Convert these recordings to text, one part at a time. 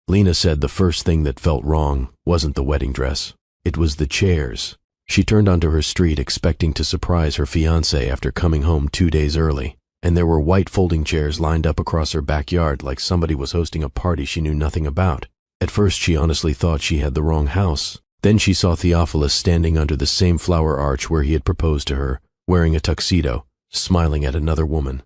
Lena said the first thing that felt wrong wasn't the wedding dress. It was the chairs. She turned onto her street expecting to surprise her fiancé after coming home 2 days early, and there were white folding chairs lined up across her backyard like somebody was hosting a party she knew nothing about. At first she honestly thought she had the wrong house. Then she saw Theophilus standing under the same flower arch where he had proposed to her, wearing a tuxedo, smiling at another woman.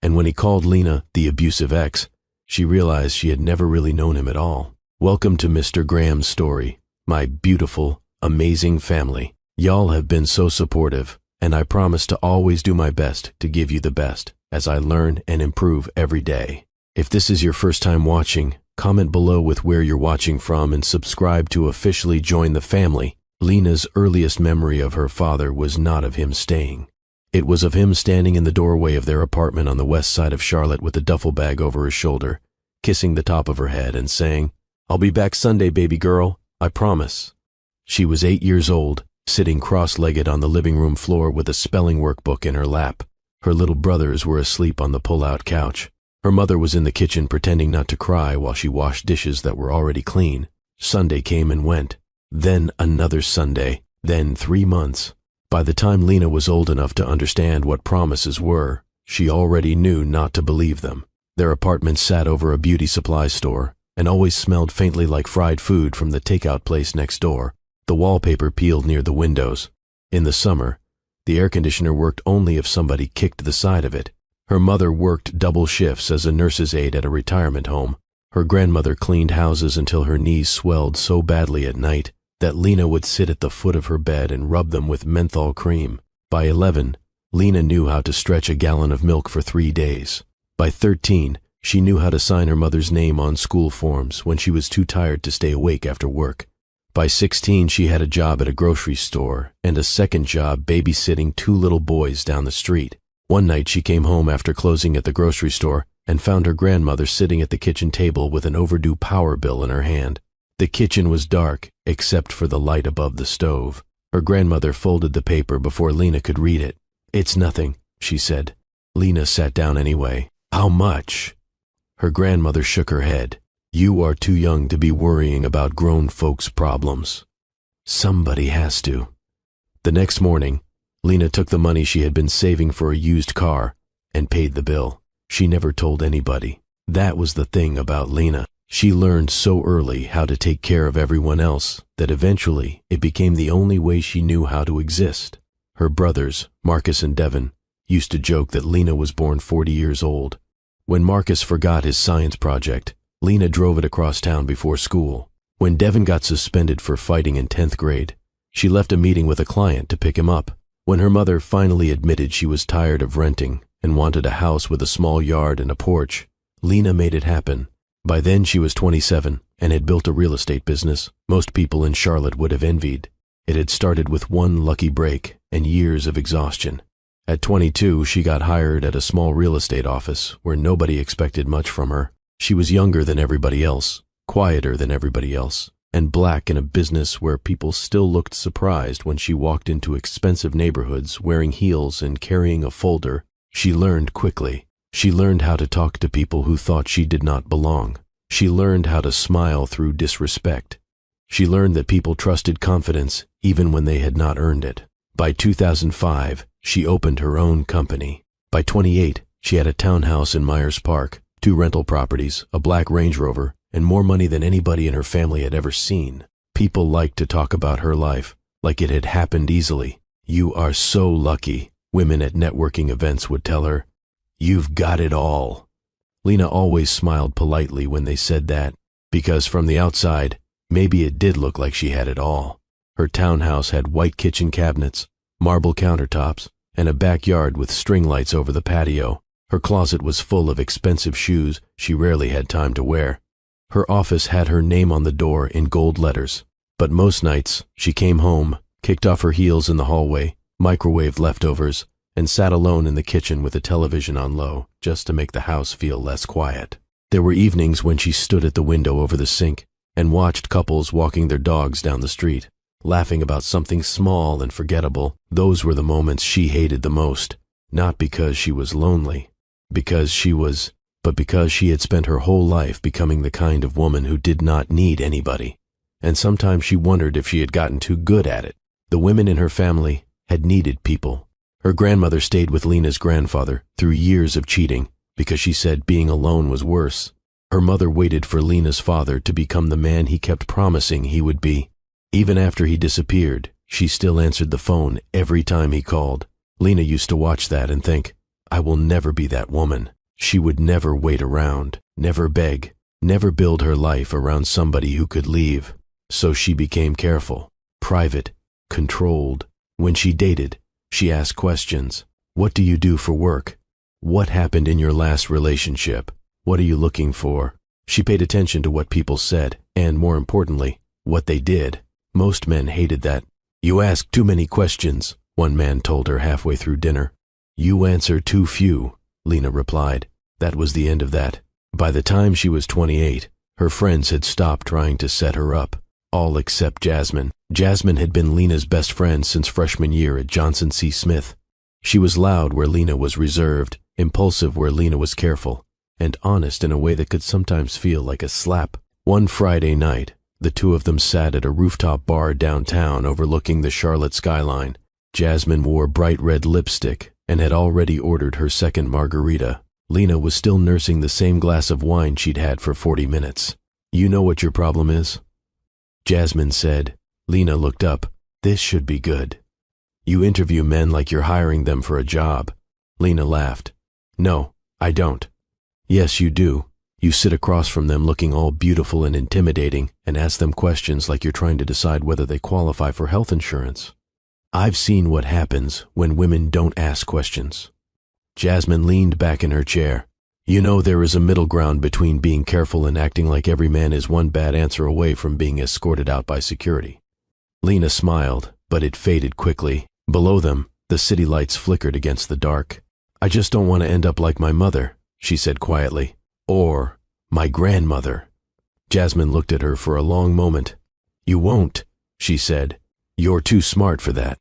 And when he called Lena the abusive ex, she realized she had never really known him at all. Welcome to Mr. Graham's story, my beautiful, amazing family. Y'all have been so supportive, and I promise to always do my best to give you the best as I learn and improve every day. If this is your first time watching, comment below with where you're watching from and subscribe to officially join the family. Lena's earliest memory of her father was not of him staying. It was of him standing in the doorway of their apartment on the west side of Charlotte with a duffel bag over his shoulder, kissing the top of her head and saying, "I'll be back Sunday, baby girl, I promise." She was 8 years old, sitting cross-legged on the living room floor with a spelling workbook in her lap. Her little brothers were asleep on the pull-out couch. Her mother was in the kitchen pretending not to cry while she washed dishes that were already clean. Sunday came and went. Then another Sunday. Then 3 months. By the time Lena was old enough to understand what promises were, she already knew not to believe them. Their apartment sat over a beauty supply store and always smelled faintly like fried food from the takeout place next door. The wallpaper peeled near the windows. In the summer, the air conditioner worked only if somebody kicked the side of it. Her mother worked double shifts as a nurse's aide at a retirement home. Her grandmother cleaned houses until her knees swelled so badly at night that Lena would sit at the foot of her bed and rub them with menthol cream. By 11, Lena knew how to stretch a gallon of milk for 3 days. By 13, she knew how to sign her mother's name on school forms when she was too tired to stay awake after work. By 16, she had a job at a grocery store and a second job babysitting 2 little boys down the street. One night she came home after closing at the grocery store and found her grandmother sitting at the kitchen table with an overdue power bill in her hand. The kitchen was dark, except for the light above the stove. Her grandmother folded the paper before Lena could read it. "It's nothing," she said. Lena sat down anyway. "How much?" Her grandmother shook her head. "You are too young to be worrying about grown folks' problems. Somebody has to." The next morning, Lena took the money she had been saving for a used car and paid the bill. She never told anybody. That was the thing about Lena. She learned so early how to take care of everyone else that eventually it became the only way she knew how to exist. Her brothers, Marcus and Devin, used to joke that Lena was born 40 years old. When Marcus forgot his science project, Lena drove it across town before school. When Devin got suspended for fighting in 10th grade, she left a meeting with a client to pick him up. When her mother finally admitted she was tired of renting and wanted a house with a small yard and a porch, Lena made it happen. By then she was 27 and had built a real estate business most people in Charlotte would have envied. It had started with one lucky break and years of exhaustion. At 22, she got hired at a small real estate office where nobody expected much from her. She was younger than everybody else, quieter than everybody else, and black in a business where people still looked surprised when she walked into expensive neighborhoods wearing heels and carrying a folder. She learned quickly. She learned how to talk to people who thought she did not belong. She learned how to smile through disrespect. She learned that people trusted confidence even when they had not earned it. By 2005, she opened her own company. By 28, she had a townhouse in Myers Park, 2 rental properties, a black Range Rover, and more money than anybody in her family had ever seen. People liked to talk about her life like it had happened easily. "You are so lucky," women at networking events would tell her. "You've got it all." Lena always smiled politely when they said that, because from the outside, maybe it did look like she had it all. Her townhouse had white kitchen cabinets, marble countertops, and a backyard with string lights over the patio. Her closet was full of expensive shoes she rarely had time to wear. Her office had her name on the door in gold letters. But most nights, she came home, kicked off her heels in the hallway, microwaved leftovers, and sat alone in the kitchen with the television on low, just to make the house feel less quiet. There were evenings when she stood at the window over the sink and watched couples walking their dogs down the street, laughing about something small and forgettable. Those were the moments she hated the most, not because she was lonely, because she was, but because she had spent her whole life becoming the kind of woman who did not need anybody. And sometimes she wondered if she had gotten too good at it. The women in her family had needed people. Her grandmother stayed with Lena's grandfather through years of cheating because she said being alone was worse. Her mother waited for Lena's father to become the man he kept promising he would be. Even after he disappeared, she still answered the phone every time he called. Lena used to watch that and think, I will never be that woman. She would never wait around, never beg, never build her life around somebody who could leave. So she became careful, private, controlled. When she dated, she asked questions. What do you do for work? What happened in your last relationship? What are you looking for? She paid attention to what people said, and more importantly, what they did. Most men hated that. You ask too many questions, one man told her halfway through dinner. You answer too few, Lena replied. That was the end of that. By the time she was 28, her friends had stopped trying to set her up, all except Jasmine. Jasmine had been Lena's best friend since freshman year at Johnson C. Smith. She was loud where Lena was reserved, impulsive where Lena was careful, and honest in a way that could sometimes feel like a slap. One Friday night, the two of them sat at a rooftop bar downtown overlooking the Charlotte skyline. Jasmine wore bright red lipstick and had already ordered her second margarita. Lena was still nursing the same glass of wine she'd had for 40 minutes. You know what your problem is? Jasmine said. Lena looked up. This should be good. You interview men like you're hiring them for a job. Lena laughed. No, I don't. Yes, you do. You sit across from them looking all beautiful and intimidating and ask them questions like you're trying to decide whether they qualify for health insurance. I've seen what happens when women don't ask questions. Jasmine leaned back in her chair. You know, there is a middle ground between being careful and acting like every man is one bad answer away from being escorted out by security. Lena smiled, but it faded quickly. Below them, the city lights flickered against the dark. I just don't want to end up like my mother, she said quietly. Or my grandmother. Jasmine looked at her for a long moment. You won't, she said. You're too smart for that.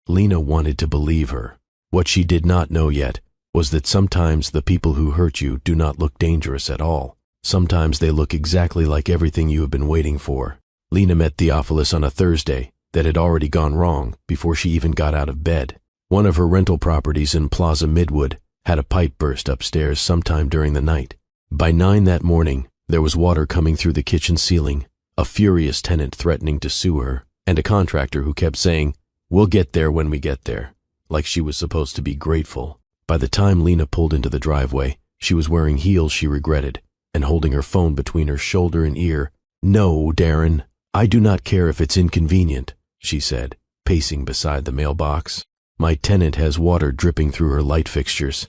Lena wanted to believe her. What she did not know yet was that sometimes the people who hurt you do not look dangerous at all. Sometimes they look exactly like everything you have been waiting for. Lena met Theophilus on a Thursday that had already gone wrong before she even got out of bed. One of her rental properties in Plaza Midwood had a pipe burst upstairs sometime during the night. By 9 that morning, there was water coming through the kitchen ceiling, a furious tenant threatening to sue her, and a contractor who kept saying, "We'll get there when we get there," like she was supposed to be grateful. By the time Lena pulled into the driveway, she was wearing heels she regretted and holding her phone between her shoulder and ear. No, Darren, I do not care if it's inconvenient, she said, pacing beside the mailbox. My tenant has water dripping through her light fixtures.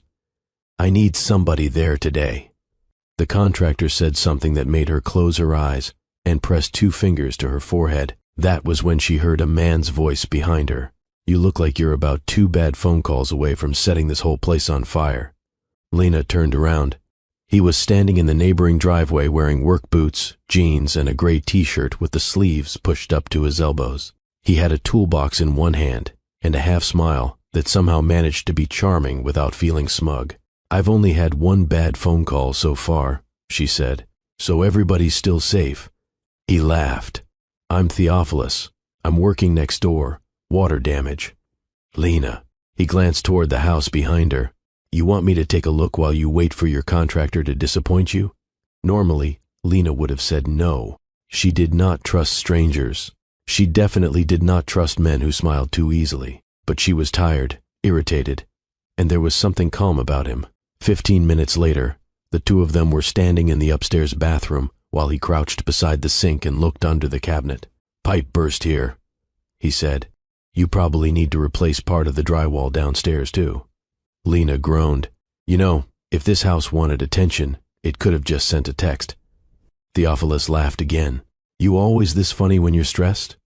I need somebody there today. The contractor said something that made her close her eyes and press 2 fingers to her forehead. That was when she heard a man's voice behind her. You look like you're about 2 bad phone calls away from setting this whole place on fire. Lena turned around. He was standing in the neighboring driveway wearing work boots, jeans, and a gray t-shirt with the sleeves pushed up to his elbows. He had a toolbox in one hand and a half smile that somehow managed to be charming without feeling smug. I've only had 1 bad phone call so far, she said, so everybody's still safe. He laughed. I'm Theophilus. I'm working next door. Water damage. Lena. He glanced toward the house behind her. You want me to take a look while you wait for your contractor to disappoint you? Normally, Lena would have said no. She did not trust strangers. She definitely did not trust men who smiled too easily. But she was tired, irritated, and there was something calm about him. 15 minutes later, the 2 of them were standing in the upstairs bathroom while he crouched beside the sink and looked under the cabinet. Pipe burst here, he said. You probably need to replace part of the drywall downstairs too. Lena groaned. You know, if this house wanted attention, it could have just sent a text. Theophilus laughed again. You always this funny when you're stressed?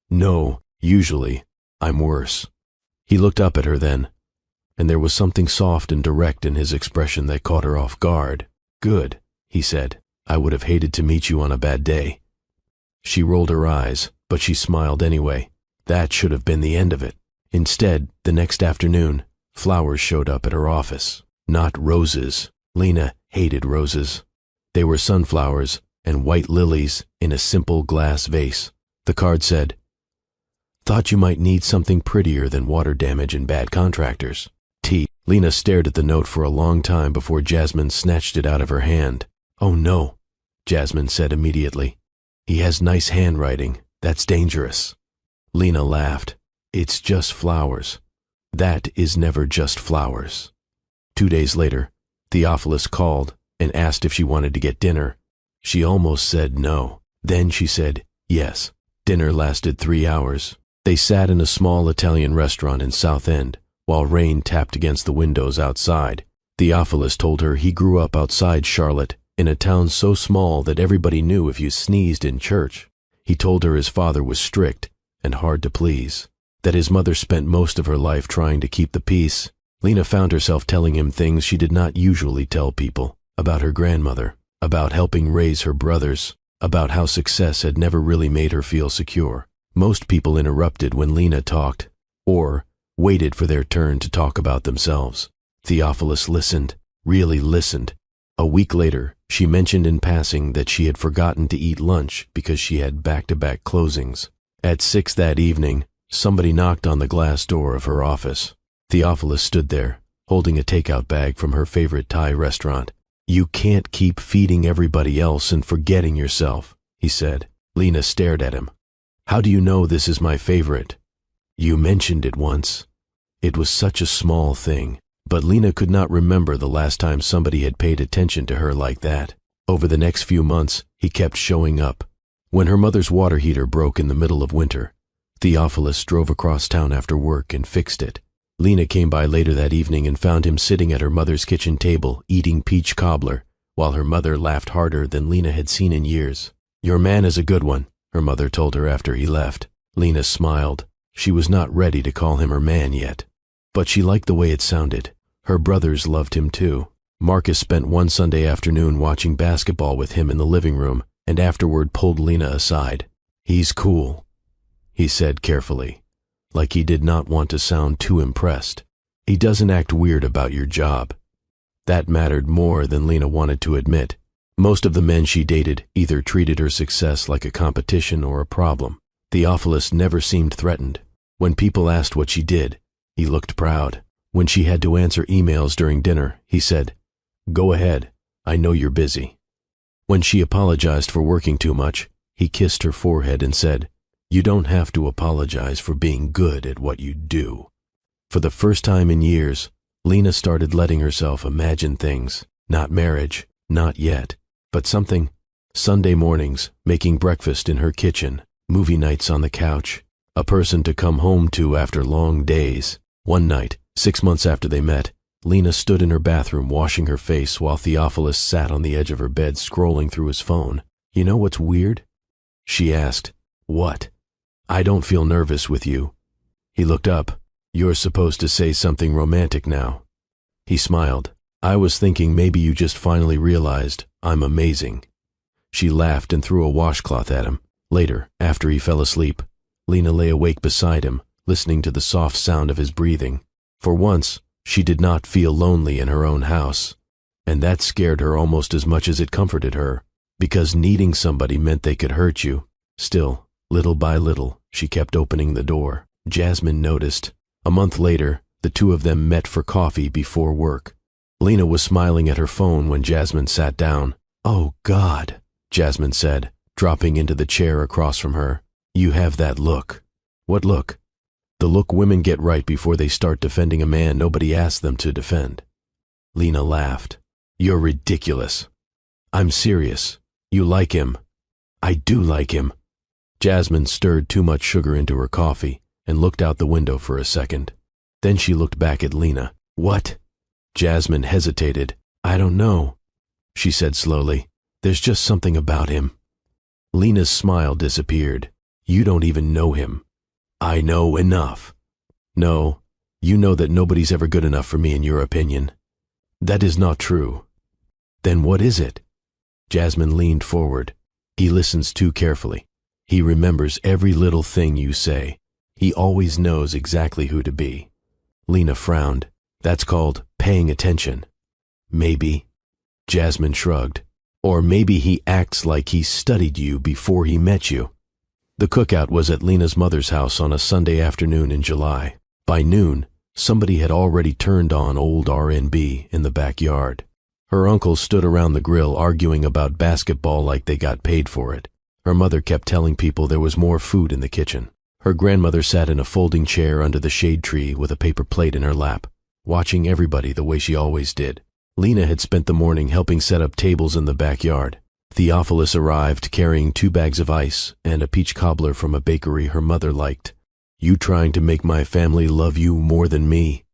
No, usually. I'm worse. He looked up at her then, and there was something soft and direct in his expression that caught her off guard. Good, he said. I would have hated to meet you on a bad day. She rolled her eyes, but she smiled anyway. That should have been the end of it. Instead, the next afternoon, flowers showed up at her office. Not roses. Lena, hated roses. They were sunflowers and white lilies in a simple glass vase. The card said, "Thought you might need something prettier than water damage and bad contractors. T." Lena stared at the note for a long time before Jasmine snatched it out of her hand. "Oh no," Jasmine said immediately. "He has nice handwriting. That's dangerous." Lena laughed. "It's just flowers. That is never just flowers." 2 days later, Theophilus called and asked if she wanted to get dinner. She almost said no. Then she said yes. Dinner lasted 3 hours. They sat in a small Italian restaurant in South End, while rain tapped against the windows outside. Theophilus told her he grew up outside Charlotte, in a town so small that everybody knew if you sneezed in church. He told her his father was strict and hard to please, that his mother spent most of her life trying to keep the peace. Lena found herself telling him things she did not usually tell people, about her grandmother, about helping raise her brothers, about how success had never really made her feel secure. Most people interrupted when Lena talked, or waited for their turn to talk about themselves. Theophilus listened, really listened. A week later, she mentioned in passing that she had forgotten to eat lunch because she had back-to-back closings. At 6 that evening, somebody knocked on the glass door of her office. Theophilus stood there, holding a takeout bag from her favorite Thai restaurant. "You can't keep feeding everybody else and forgetting yourself," he said. Lena stared at him. "How do you know this is my favorite?" "You mentioned it once." It was such a small thing, but Lena could not remember the last time somebody had paid attention to her like that. Over the next few months, he kept showing up. When her mother's water heater broke in the middle of winter, Theophilus drove across town after work and fixed it. Lena came by later that evening and found him sitting at her mother's kitchen table eating peach cobbler, while her mother laughed harder than Lena had seen in years. "Your man is a good one," her mother told her after he left. Lena smiled. She was not ready to call him her man yet, but she liked the way it sounded. Her brothers loved him too. Marcus spent one Sunday afternoon watching basketball with him in the living room and afterward pulled Lena aside. "He's cool," he said carefully, like he did not want to sound too impressed. "He doesn't act weird about your job." That mattered more than Lena wanted to admit. Most of the men she dated either treated her success like a competition or a problem. Theophilus never seemed threatened. When people asked what she did, he looked proud. When she had to answer emails during dinner, he said, "Go ahead, I know you're busy." When she apologized for working too much, he kissed her forehead and said, "You don't have to apologize for being good at what you do." For the first time in years, Lena started letting herself imagine things. Not marriage, not yet, but something. Sunday mornings, making breakfast in her kitchen, movie nights on the couch, a person to come home to after long days. One night, 6 months after they met, Lena stood in her bathroom washing her face while Theophilus sat on the edge of her bed scrolling through his phone. "You know what's weird?" she asked. "What?" "I don't feel nervous with you." He looked up. "You're supposed to say something romantic now." He smiled. "I was thinking maybe you just finally realized I'm amazing." She laughed and threw a washcloth at him. Later, after he fell asleep, Lena lay awake beside him, listening to the soft sound of his breathing. For once, she did not feel lonely in her own house, and that scared her almost as much as it comforted her, because needing somebody meant they could hurt you. Still, little by little, she kept opening the door. Jasmine noticed. A month later, the two of them met for coffee before work. Lena was smiling at her phone when Jasmine sat down. "Oh, God," Jasmine said, dropping into the chair across from her. "You have that look." "What look?" "The look women get right before they start defending a man nobody asked them to defend." Lena laughed. "You're ridiculous." "I'm serious. You like him." "I do like him." Jasmine stirred too much sugar into her coffee and looked out the window for a second. Then she looked back at Lena. "What?" Jasmine hesitated. "I don't know," she said slowly. "There's just something about him." Lena's smile disappeared. "You don't even know him." "I know enough." "No, you know that nobody's ever good enough for me in your opinion." "That is not true." "Then what is it?" Jasmine leaned forward. "He listens too carefully. He remembers every little thing you say. He always knows exactly who to be." Lena frowned. "That's called paying attention." "Maybe." Jasmine shrugged. Or maybe he acts like he studied you before he met you. The cookout was at Lena's mother's house on a Sunday afternoon in July. By noon, somebody had already turned on old R&B in the backyard. Her uncles stood around the grill arguing about basketball like they got paid for it. Her mother kept telling people there was more food in the kitchen. Her grandmother sat in a folding chair under the shade tree with a paper plate in her lap, watching everybody the way she always did. Lena had spent the morning helping set up tables in the backyard. Theophilus arrived carrying 2 bags of ice and a peach cobbler from a bakery her mother liked. "You trying to make my family love you more than me?"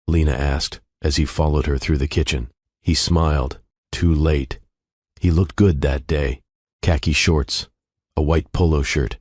Lena asked as he followed her through the kitchen. He smiled. Too late. He looked good that day. Khaki shorts, a white polo shirt,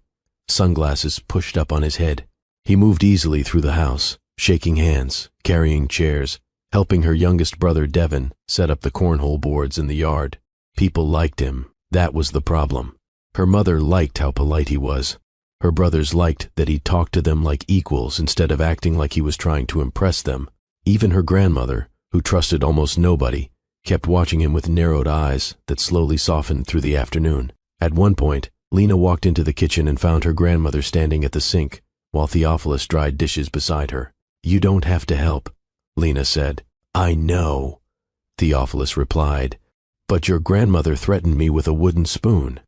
sunglasses pushed up on his head. He moved easily through the house, shaking hands, carrying chairs, helping her youngest brother Devin set up the cornhole boards in the yard. People liked him. That was the problem. Her mother liked how polite he was. Her brothers liked that he talked to them like equals instead of acting like he was trying to impress them. Even her grandmother, who trusted almost nobody, kept watching him with narrowed eyes that slowly softened through the afternoon. At one point, Lena walked into the kitchen and found her grandmother standing at the sink, while Theophilus dried dishes beside her. "You don't have to help," Lena said. "I know," Theophilus replied, "but your grandmother threatened me with a wooden spoon."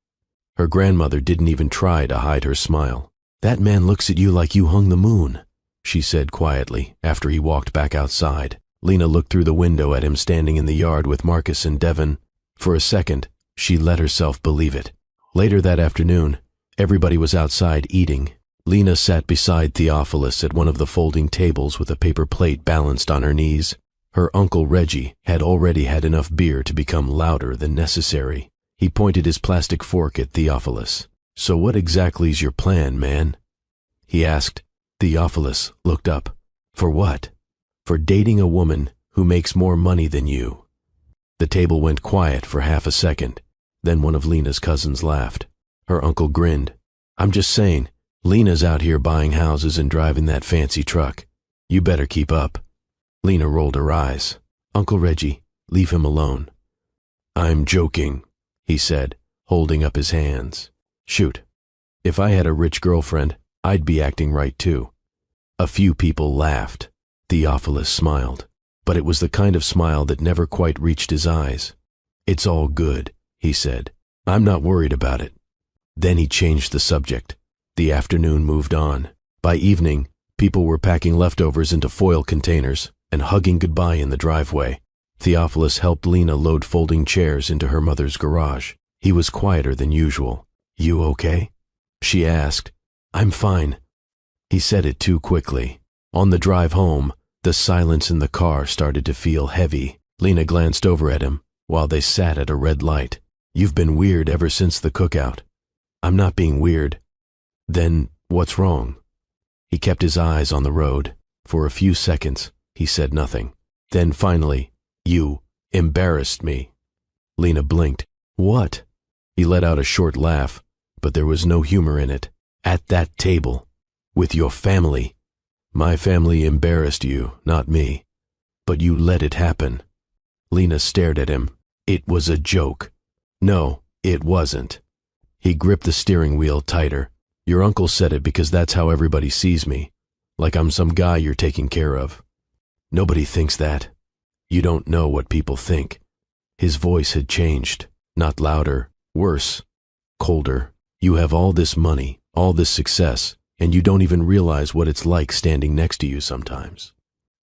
Her grandmother didn't even try to hide her smile. "That man looks at you like you hung the moon," she said quietly after he walked back outside. Lena looked through the window at him standing in the yard with Marcus and Devin. For a second, she let herself believe it. Later that afternoon, everybody was outside eating. Lena sat beside Theophilus at one of the folding tables with a paper plate balanced on her knees. Her Uncle Reggie had already had enough beer to become louder than necessary. He pointed his plastic fork at Theophilus. "So what exactly's your plan, man?" he asked. Theophilus looked up. "For what?" "For dating a woman who makes more money than you." The table went quiet for half a second. Then one of Lena's cousins laughed. Her uncle grinned. "I'm just saying, Lena's out here buying houses and driving that fancy truck. You better keep up." Lena rolled her eyes. "Uncle Reggie, leave him alone." "I'm joking," he said, holding up his hands. "Shoot, if I had a rich girlfriend, I'd be acting right too." A few people laughed. Theophilus smiled, but it was the kind of smile that never quite reached his eyes. "It's all good," he said. "I'm not worried about it." Then he changed the subject. The afternoon moved on. By evening, people were packing leftovers into foil containers and hugging goodbye in the driveway. Theophilus helped Lena load folding chairs into her mother's garage. He was quieter than usual. "You okay?" she asked. "I'm fine." He said it too quickly. On the drive home, the silence in the car started to feel heavy. Lena glanced over at him while they sat at a red light. "You've been weird ever since the cookout." "I'm not being weird." "Then what's wrong?" He kept his eyes on the road. For a few seconds, he said nothing. Then finally, "You embarrassed me." Lena blinked. "What?" He let out a short laugh, but there was no humor in it. "At that table, with your family. My family embarrassed you, not me. But you let it happen." Lena stared at him. "It was a joke." "No, it wasn't." He gripped the steering wheel tighter. "Your uncle said it because that's how everybody sees me, like I'm some guy you're taking care of." "Nobody thinks that. You don't know what people think." His voice had changed, not louder, worse, colder. "You have all this money, all this success, and you don't even realize what it's like standing next to you sometimes."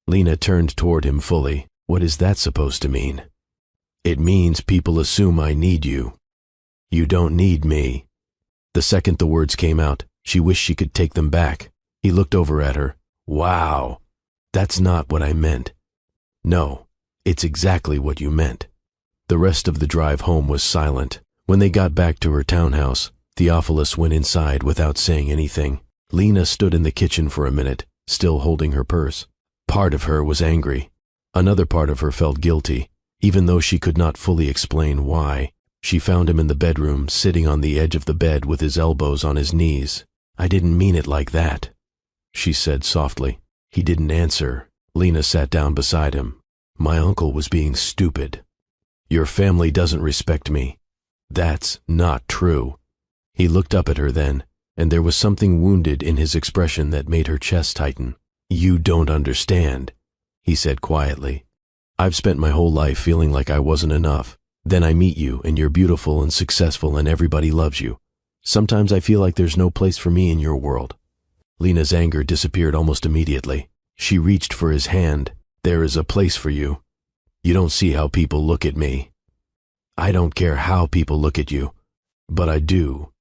Lena turned toward him fully. "What is that supposed to mean?" "It means people assume I need you." "You don't need me." The second the words came out, she wished she could take them back. He looked over at her. "Wow, that's not what I meant." "No, it's exactly what you meant." The rest of the drive home was silent. When they got back to her townhouse, Theophilus went inside without saying anything. Lena stood in the kitchen for a minute, still holding her purse. Part of her was angry. Another part of her felt guilty, even though she could not fully explain why. She found him in the bedroom, sitting on the edge of the bed with his elbows on his knees. "I didn't mean it like that," she said softly. He didn't answer. Lena sat down beside him. "My uncle was being stupid." Your family doesn't respect me. That's not true. He looked up at her then, and there was something wounded in his expression that made her chest tighten. You don't understand, he said quietly. I've spent my whole life feeling like I wasn't enough. Then I meet you, and you're beautiful and successful, and everybody loves you. Sometimes I feel like there's no place for me in your world. Lena's anger disappeared almost immediately. She reached for his hand. There is a place for you. You don't see how people look at me. I don't care how people look at you, but I do.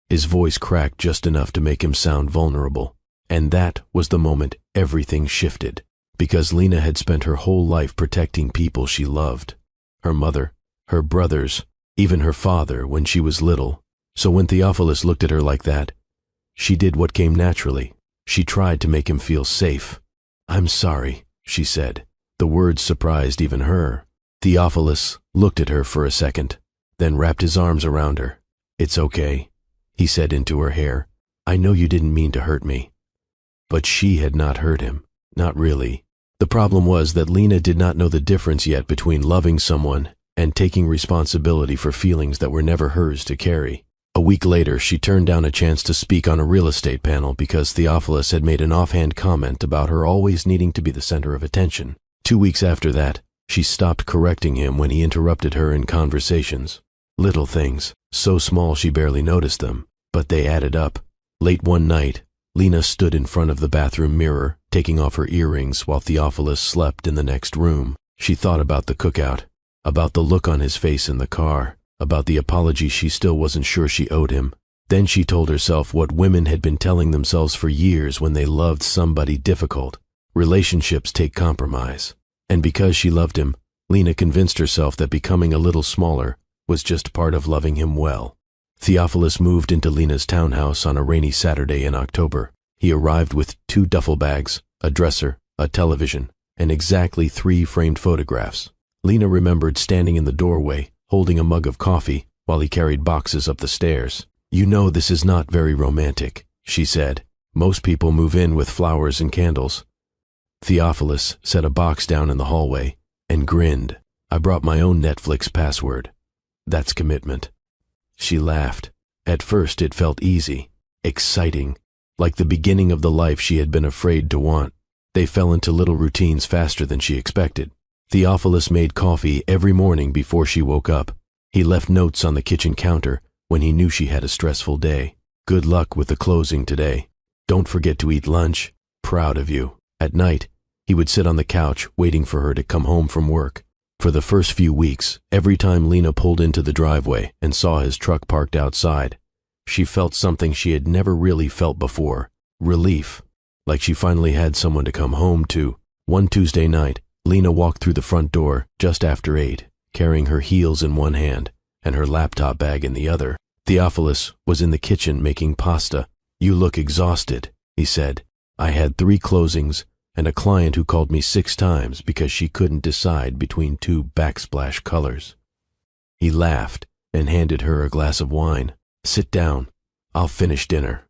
His voice cracked just enough to make him sound vulnerable. And that was the moment everything shifted, because Lena had spent her whole life protecting people she loved. Her mother, her brothers, even her father when she was little. So when Theophilus looked at her like that, she did what came naturally. She tried to make him feel safe. I'm sorry, she said. The words surprised even her. Theophilus looked at her for a second, then wrapped his arms around her. It's okay, he said into her hair. I know you didn't mean to hurt me. But she had not hurt him. Not really. The problem was that Lena did not know the difference yet between loving someone and taking responsibility for feelings that were never hers to carry. A week later, she turned down a chance to speak on a real estate panel because Theophilus had made an offhand comment about her always needing to be the center of attention. 2 weeks after that, she stopped correcting him when he interrupted her in conversations. Little things, so small she barely noticed them, but they added up. Late one night, Lena stood in front of the bathroom mirror, taking off her earrings while Theophilus slept in the next room. She thought about the cookout, about the look on his face in the car, about the apology she still wasn't sure she owed him. Then she told herself what women had been telling themselves for years when they loved somebody difficult. Relationships take compromise. And because she loved him, Lena convinced herself that becoming a little smaller was just part of loving him well. Theophilus moved into Lena's townhouse on a rainy Saturday in October. He arrived with 2 duffel bags, a dresser, a television, and exactly 3 framed photographs. Lena remembered standing in the doorway, holding a mug of coffee, while he carried boxes up the stairs. You know this is not very romantic, she said. Most people move in with flowers and candles. Theophilus set a box down in the hallway and grinned. I brought my own Netflix password. That's commitment. She laughed. At first it felt easy, exciting, like the beginning of the life she had been afraid to want. They fell into little routines faster than she expected. Theophilus made coffee every morning before she woke up. He left notes on the kitchen counter when he knew she had a stressful day. Good luck with the closing today. Don't forget to eat lunch. Proud of you. At night, he would sit on the couch waiting for her to come home from work. For the first few weeks, every time Lena pulled into the driveway and saw his truck parked outside, she felt something she had never really felt before. Relief. Like she finally had someone to come home to. One Tuesday night, Lena walked through the front door just after 8, carrying her heels in one hand and her laptop bag in the other. Theophilus was in the kitchen making pasta. You look exhausted, he said. I had 3 closings and a client who called me 6 times because she couldn't decide between 2 backsplash colors. He laughed and handed her a glass of wine. Sit down. I'll finish dinner.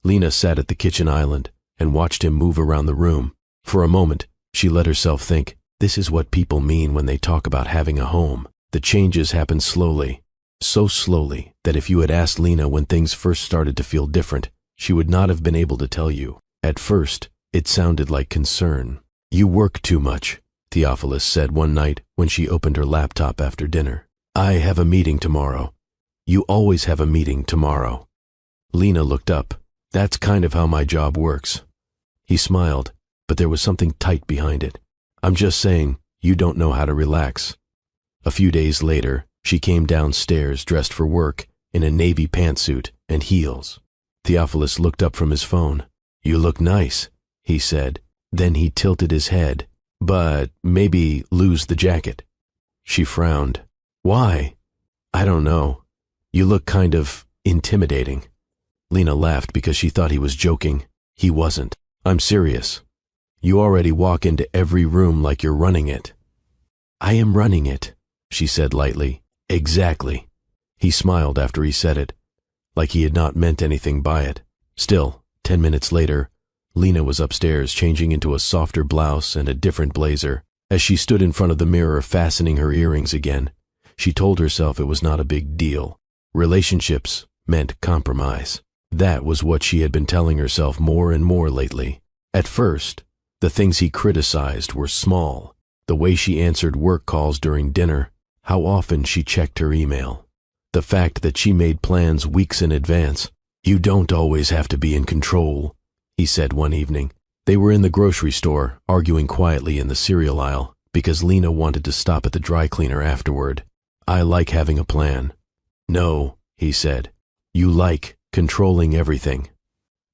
Lena sat at the kitchen island and watched him move around the room. For a moment, she let herself think, this is what people mean when they talk about having a home. The changes happen slowly, so slowly that if you had asked Lena when things first started to feel different, she would not have been able to tell you. At first, it sounded like concern. You work too much, Theophilus said one night when she opened her laptop after dinner. I have a meeting tomorrow. You always have a meeting tomorrow. Lena looked up. That's kind of how my job works. He smiled, but there was something tight behind it. I'm just saying, you don't know how to relax. A few days later, she came downstairs dressed for work in a navy pantsuit and heels. Theophilus looked up from his phone. You look nice, he said. Then he tilted his head. But maybe lose the jacket. She frowned. Why? I don't know. You look kind of intimidating. Lena laughed because she thought he was joking. He wasn't. I'm serious. You already walk into every room like you're running it. I am running it, she said lightly. Exactly. He smiled after he said it, like he had not meant anything by it. Still, 10 minutes later, Lena was upstairs changing into a softer blouse and a different blazer. As she stood in front of the mirror fastening her earrings again, She told herself it was not a big deal. Relationships meant compromise. That was what she had been telling herself more and more lately. At first, the things he criticized were small. The way she answered work calls during dinner, how often she checked her email, the fact that she made plans weeks in advance. "You don't always have to be in control," he said one evening. They were in the grocery store, arguing quietly in the cereal aisle, because Lena wanted to stop at the dry cleaner afterward. "I like having a plan." "No," he said. "You like controlling everything."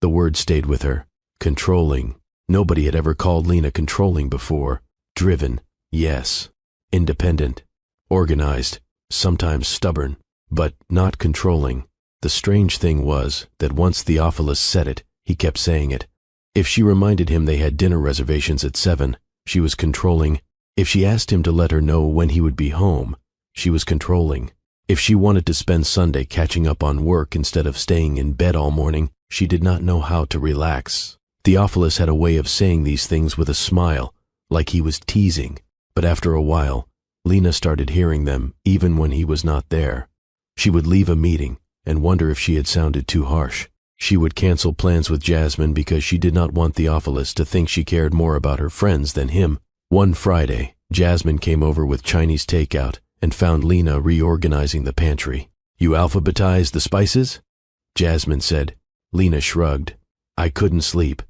The word stayed with her. Controlling. Nobody had ever called Lena controlling before. Driven, yes. Independent. Organized. Sometimes stubborn. But not controlling. The strange thing was that once Theophilus said it, he kept saying it. If she reminded him they had dinner reservations at 7, she was controlling. If she asked him to let her know when he would be home, she was controlling. If she wanted to spend Sunday catching up on work instead of staying in bed all morning, she did not know how to relax. Theophilus had a way of saying these things with a smile, like he was teasing, but after a while, Lena started hearing them even when he was not there. She would leave a meeting and wonder if she had sounded too harsh. She would cancel plans with Jasmine because she did not want Theophilus to think she cared more about her friends than him. One Friday, Jasmine came over with Chinese takeout and found Lena reorganizing the pantry. "You alphabetized the spices?" Jasmine said. Lena shrugged. "I couldn't sleep."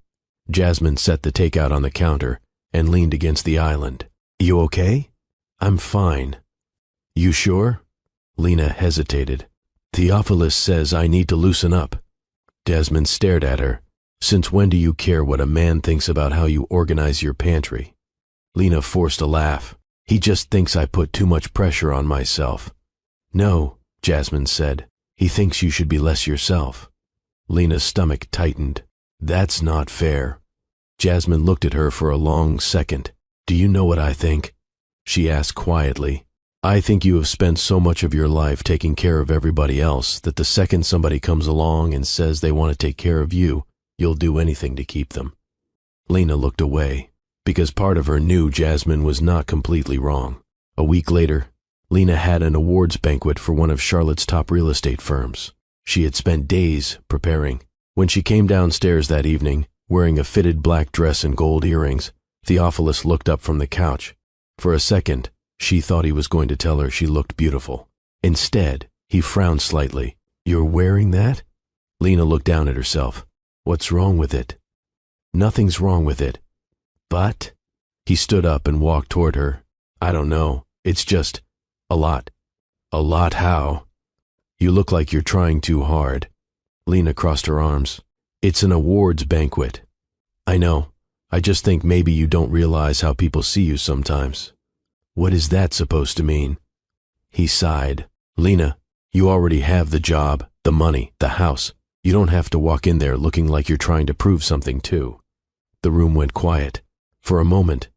Jasmine set the takeout on the counter and leaned against the island. "You okay?" "I'm fine." "You sure?" Lena hesitated. "Theophilus says I need to loosen up." Jasmine stared at her. "Since when do you care what a man thinks about how you organize your pantry?" Lena forced a laugh. "He just thinks I put too much pressure on myself." "No," Jasmine said. "He thinks you should be less yourself." Lena's stomach tightened. "That's not fair." Jasmine looked at her for a long second. "Do you know what I think?" she asked quietly. "I think you have spent so much of your life taking care of everybody else that the second somebody comes along and says they want to take care of you, you'll do anything to keep them." Lena looked away, because part of her knew Jasmine was not completely wrong. A week later, Lena had an awards banquet for one of Charlotte's top real estate firms. She had spent days preparing. When she came downstairs that evening, wearing a fitted black dress and gold earrings, Theophilus looked up from the couch. For a second, she thought he was going to tell her she looked beautiful. Instead, he frowned slightly. "You're wearing that?" Lena looked down at herself. "What's wrong with it?" "Nothing's wrong with it." "But?" He stood up and walked toward her. "I don't know. It's just a lot." "A lot how?" "You look like you're trying too hard." Lena crossed her arms. "It's an awards banquet." "I know. I just think maybe you don't realize how people see you sometimes." "What is that supposed to mean?" He sighed. "Lena, you already have the job, the money, the house. You don't have to walk in there looking like you're trying to prove something too." The room went quiet. For a moment,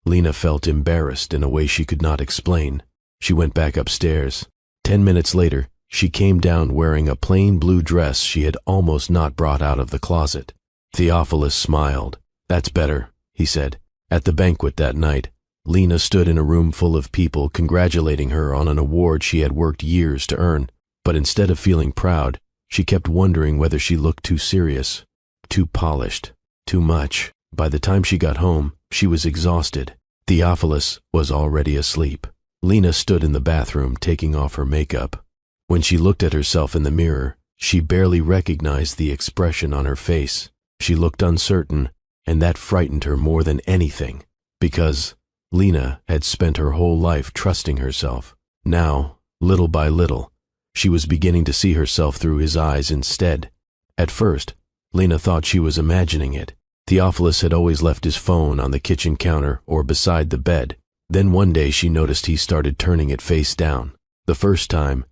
Lena felt embarrassed in a way she could not explain. She went back upstairs. 10 minutes later, she came down wearing a plain blue dress she had almost not brought out of the closet. Theophilus smiled. "That's better," he said. At the banquet that night, Lena stood in a room full of people congratulating her on an award she had worked years to earn. But instead of feeling proud, she kept wondering whether she looked too serious, too polished, too much. By the time she got home, she was exhausted. Theophilus was already asleep. Lena stood in the bathroom taking off her makeup. When she looked at herself in the mirror, she barely recognized the expression on her face. She looked uncertain, and that frightened her more than anything, because Lena had spent her whole life trusting herself. Now, little by little, she was beginning to see herself through his eyes instead. At first, Lena thought she was imagining it. Theophilus had always left his phone on the kitchen counter or beside the bed. Then one day she noticed he started turning it face down. The first time,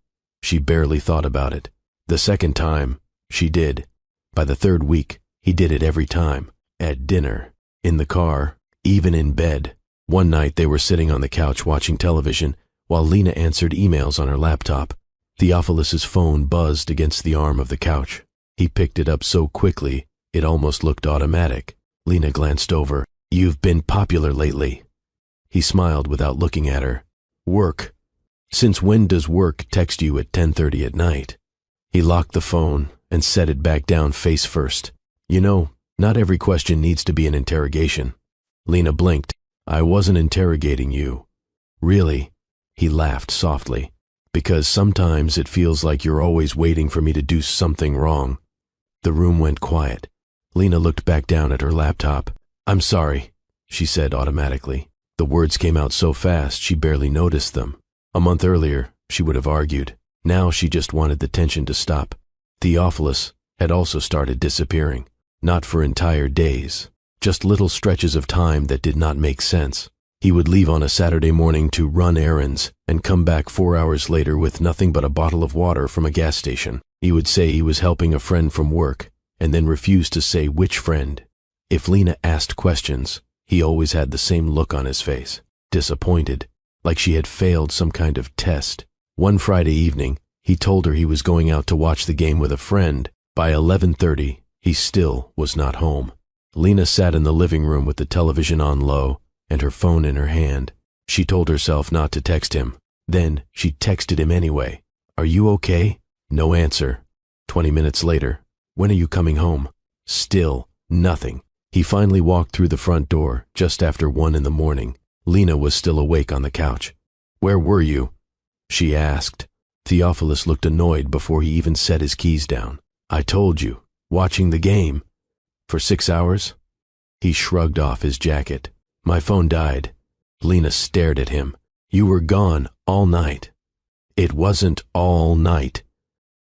she barely thought about it. The second time, she did. By the third week, he did it every time. At dinner, in the car, even in bed. One night they were sitting on the couch watching television while Lena answered emails on her laptop. Theophilus's phone buzzed against the arm of the couch. He picked it up so quickly, it almost looked automatic. Lena glanced over. "You've been popular lately." He smiled without looking at her. "Work." Since when does work text you at 10:30 at night? He locked the phone and set it back down face first. You know, not every question needs to be an interrogation. Lena blinked. I wasn't interrogating you. Really? He laughed softly. Because sometimes it feels like you're always waiting for me to do something wrong. The room went quiet. Lena looked back down at her laptop. I'm sorry, she said automatically. The words came out so fast she barely noticed them. A month earlier, she would have argued. Now she just wanted the tension to stop. Theophilus had also started disappearing. Not for entire days, just little stretches of time that did not make sense. He would leave on a Saturday morning to run errands and come back 4 hours later with nothing but a bottle of water from a gas station. He would say he was helping a friend from work and then refuse to say which friend. If Lena asked questions, he always had the same look on his face, disappointed, like she had failed some kind of test. One Friday evening, he told her he was going out to watch the game with a friend. By 11:30, he still was not home. Lena sat in the living room with the television on low and her phone in her hand. She told herself not to text him. Then she texted him anyway. Are you okay? No answer. 20 minutes later, when are you coming home? Still nothing. He finally walked through the front door just after 1 in the morning. Lena was still awake on the couch. Where were you? She asked. Theophilus looked annoyed before he even set his keys down. I told you, watching the game. For 6 hours? He shrugged off his jacket. My phone died. Lena stared at him. You were gone all night. It wasn't all night.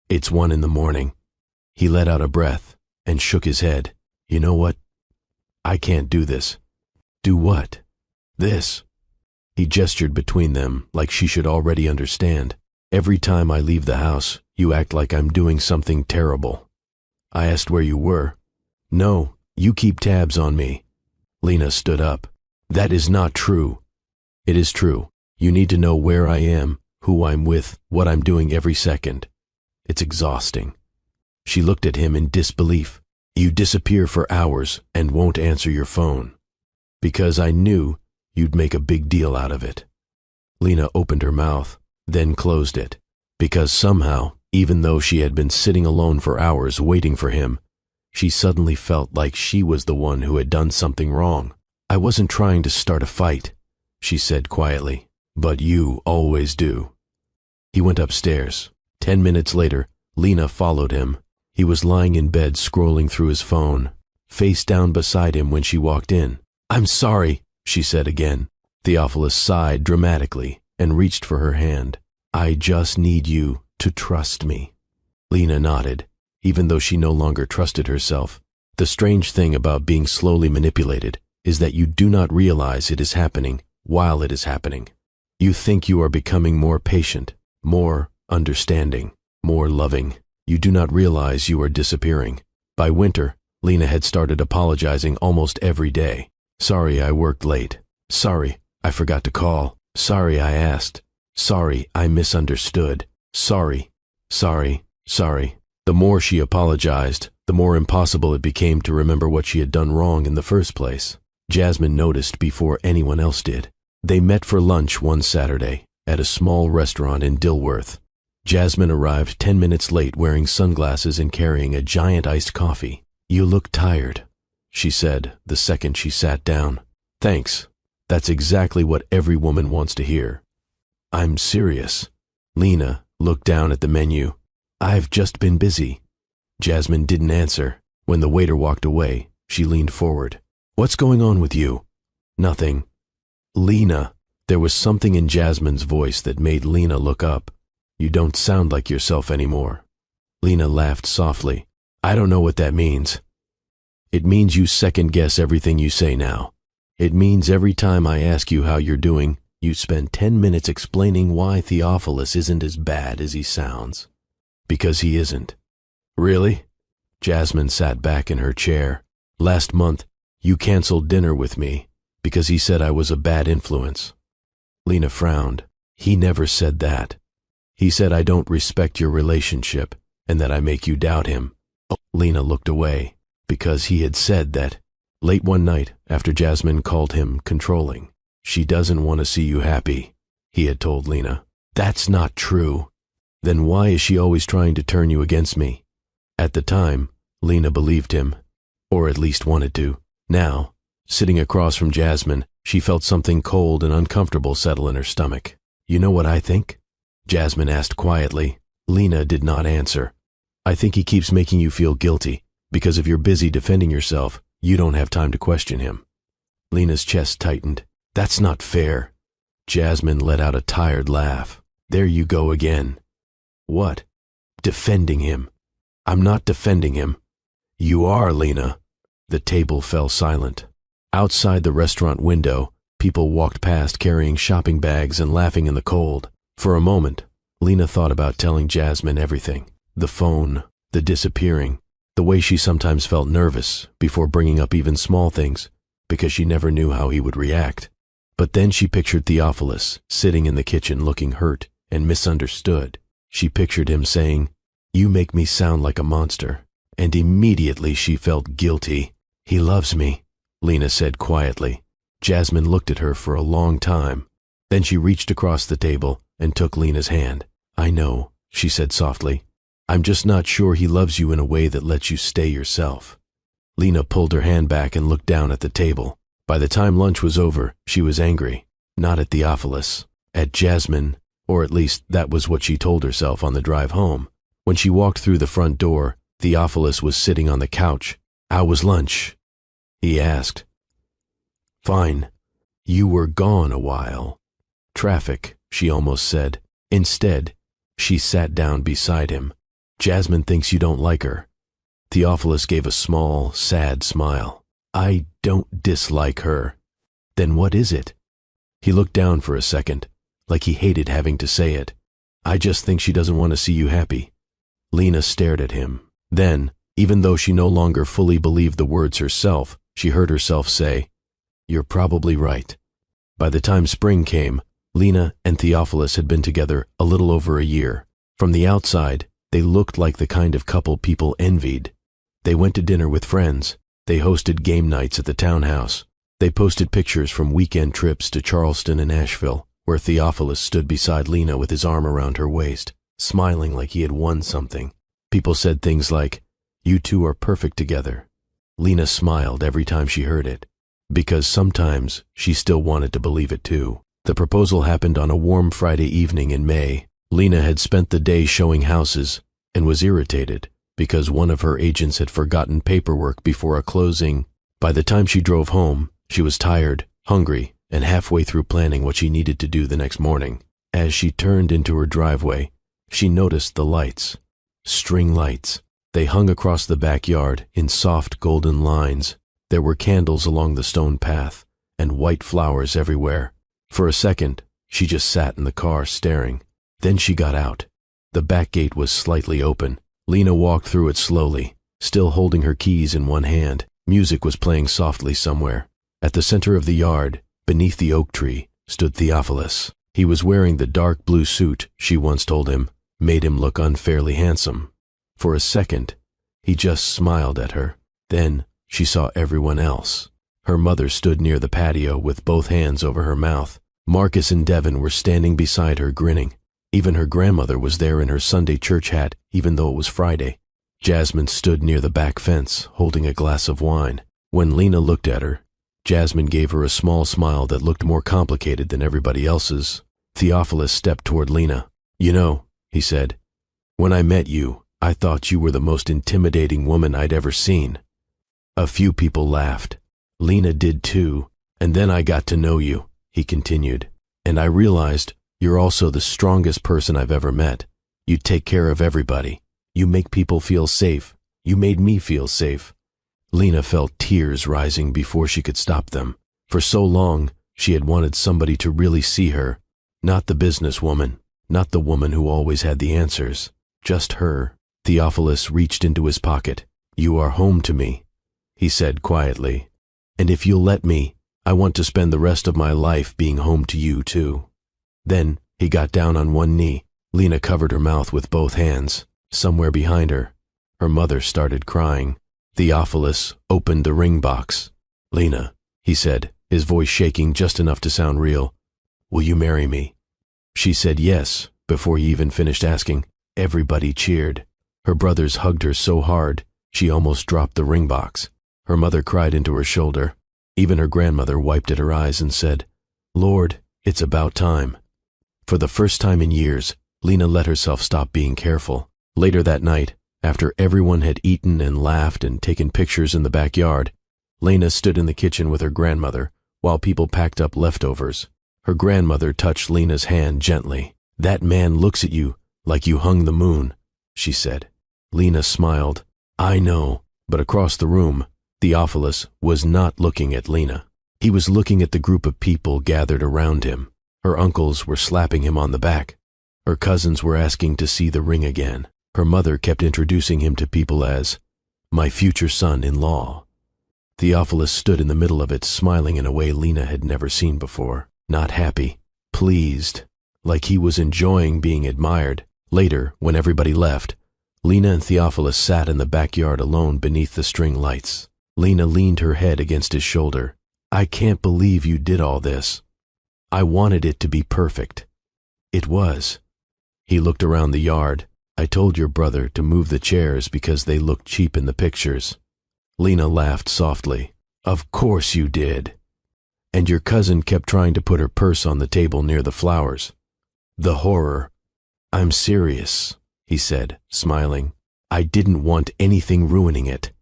It's 1 in the morning. He let out a breath and shook his head. You know what? I can't do this. Do what? This. He gestured between them like she should already understand. Every time I leave the house, you act like I'm doing something terrible. I asked where you were. No, you keep tabs on me. Lena stood up. That is not true. It is true. You need to know where I am, who I'm with, what I'm doing every second. It's exhausting. She looked at him in disbelief. You disappear for hours and won't answer your phone. Because I knew you'd make a big deal out of it. Lena opened her mouth, then closed it. Because somehow, even though she had been sitting alone for hours waiting for him, she suddenly felt like she was the one who had done something wrong. I wasn't trying to start a fight, she said quietly, but you always do. He went upstairs. 10 minutes later, Lena followed him. He was lying in bed scrolling through his phone, face down beside him when she walked in. I'm sorry, she said again. Theophilus sighed dramatically and reached for her hand. I just need you to trust me. Lena nodded, even though she no longer trusted herself. The strange thing about being slowly manipulated is that you do not realize it is happening while it is happening. You think you are becoming more patient, more understanding, more loving. You do not realize you are disappearing. By winter, Lena had started apologizing almost every day. Sorry I worked late. Sorry I forgot to call. Sorry I asked. Sorry I misunderstood. Sorry. The more she apologized, the more impossible it became to remember what she had done wrong in the first place. Jasmine noticed before anyone else did. They met for lunch one Saturday at a small restaurant in Dilworth. Jasmine arrived 10 minutes late wearing sunglasses and carrying a giant iced coffee. You look tired, she said the second she sat down. Thanks. That's exactly what every woman wants to hear. I'm serious. Lena looked down at the menu. I've just been busy. Jasmine didn't answer. When the waiter walked away, she leaned forward. What's going on with you? Nothing. Lena. There was something in Jasmine's voice that made Lena look up. You don't sound like yourself anymore. Lena laughed softly. I don't know what that means. It means you second-guess everything you say now. It means every time I ask you how you're doing, you spend 10 minutes explaining why Theophilus isn't as bad as he sounds. Because he isn't. Really? Jasmine sat back in her chair. Last month, you canceled dinner with me because he said I was a bad influence. Lena frowned. He never said that. He said I don't respect your relationship and that I make you doubt him. Oh, Lena looked away because he had said that. Late one night, after Jasmine called him controlling. She doesn't want to see you happy, he had told Lena. That's not true. Then why is she always trying to turn you against me? At the time, Lena believed him, or at least wanted to. Now, sitting across from Jasmine, she felt something cold and uncomfortable settle in her stomach. You know what I think? Jasmine asked quietly. Lena did not answer. I think he keeps making you feel guilty, because if you're busy defending yourself, you don't have time to question him. Lena's chest tightened. That's not fair. Jasmine let out a tired laugh. There you go again. What? Defending him. I'm not defending him. You are, Lena. The table fell silent. Outside the restaurant window, people walked past carrying shopping bags and laughing in the cold. For a moment, Lena thought about telling Jasmine everything. The phone, the disappearing, the way she sometimes felt nervous before bringing up even small things, because she never knew how he would react. But then she pictured Theophilus sitting in the kitchen looking hurt and misunderstood. She pictured him saying, "You make me sound like a monster." And immediately she felt guilty. He loves me, Lena said quietly. Jasmine looked at her for a long time. Then she reached across the table and took Lena's hand. I know, she said softly. I'm just not sure he loves you in a way that lets you stay yourself. Lena pulled her hand back and looked down at the table. By the time lunch was over, she was angry. Not at Theophilus, at Jasmine, or at least that was what she told herself on the drive home. When she walked through the front door, Theophilus was sitting on the couch. How was lunch? He asked. Fine. You were gone a while. Traffic, she almost said. Instead, she sat down beside him. Jasmine thinks you don't like her. Theophilus gave a small, sad smile. I don't dislike her. Then what is it? He looked down for a second, like he hated having to say it. I just think she doesn't want to see you happy. Lena stared at him. Then, even though she no longer fully believed the words herself, she heard herself say, You're probably right. By the time spring came, Lena and Theophilus had been together a little over a year. From the outside, they looked like the kind of couple people envied. They went to dinner with friends. They hosted game nights at the townhouse. They posted pictures from weekend trips to Charleston and Asheville, where Theophilus stood beside Lena with his arm around her waist, smiling like he had won something. People said things like, You two are perfect together. Lena smiled every time she heard it, because sometimes she still wanted to believe it too. The proposal happened on a warm Friday evening in May. Lena had spent the day showing houses and was irritated because one of her agents had forgotten paperwork before a closing. By the time she drove home, she was tired, hungry, and halfway through planning what she needed to do the next morning. As she turned into her driveway, she noticed the lights. String lights. They hung across the backyard in soft golden lines. There were candles along the stone path and white flowers everywhere. For a second, she just sat in the car staring. Then she got out. The back gate was slightly open. Lena walked through it slowly, still holding her keys in one hand. Music was playing softly somewhere. At the center of the yard, beneath the oak tree, stood Theophilus. He was wearing the dark blue suit she once told him made him look unfairly handsome. For a second, he just smiled at her. Then she saw everyone else. Her mother stood near the patio with both hands over her mouth. Marcus and Devin were standing beside her grinning. Even her grandmother was there in her Sunday church hat, even though it was Friday. Jasmine stood near the back fence, holding a glass of wine. When Lena looked at her, Jasmine gave her a small smile that looked more complicated than everybody else's. Theophilus stepped toward Lena. You know, he said, when I met you, I thought you were the most intimidating woman I'd ever seen. A few people laughed. Lena did too. And then I got to know you, he continued, and I realized you're also the strongest person I've ever met. You take care of everybody. You make people feel safe. You made me feel safe. Lena felt tears rising before she could stop them. For so long, she had wanted somebody to really see her. Not the businesswoman, not the woman who always had the answers. Just her. Theophilus reached into his pocket. You are home to me, he said quietly. And if you'll let me, I want to spend the rest of my life being home to you too. Then he got down on one knee. Lena covered her mouth with both hands. Somewhere behind her, her mother started crying. Theophilus opened the ring box. Lena, he said, his voice shaking just enough to sound real, will you marry me? She said yes before he even finished asking. Everybody cheered. Her brothers hugged her so hard, she almost dropped the ring box. Her mother cried into her shoulder. Even her grandmother wiped at her eyes and said, "Lord, it's about time." For the first time in years, Lena let herself stop being careful. Later that night, after everyone had eaten and laughed and taken pictures in the backyard, Lena stood in the kitchen with her grandmother while people packed up leftovers. Her grandmother touched Lena's hand gently. "That man looks at you like you hung the moon," she said. Lena smiled. "I know," but across the room, Theophilus was not looking at Lena. He was looking at the group of people gathered around him. Her uncles were slapping him on the back. Her cousins were asking to see the ring again. Her mother kept introducing him to people as, "my future son-in-law." Theophilus stood in the middle of it, smiling in a way Lena had never seen before. Not happy, pleased, like he was enjoying being admired. Later, when everybody left, Lena and Theophilus sat in the backyard alone beneath the string lights. Lena leaned her head against his shoulder. "I can't believe you did all this. I wanted it to be perfect." It was. He looked around the yard. "I told your brother to move the chairs because they looked cheap in the pictures." Lena laughed softly. "Of course you did. And your cousin kept trying to put her purse on the table near the flowers. The horror." "I'm serious," he said, smiling. "I didn't want anything ruining it."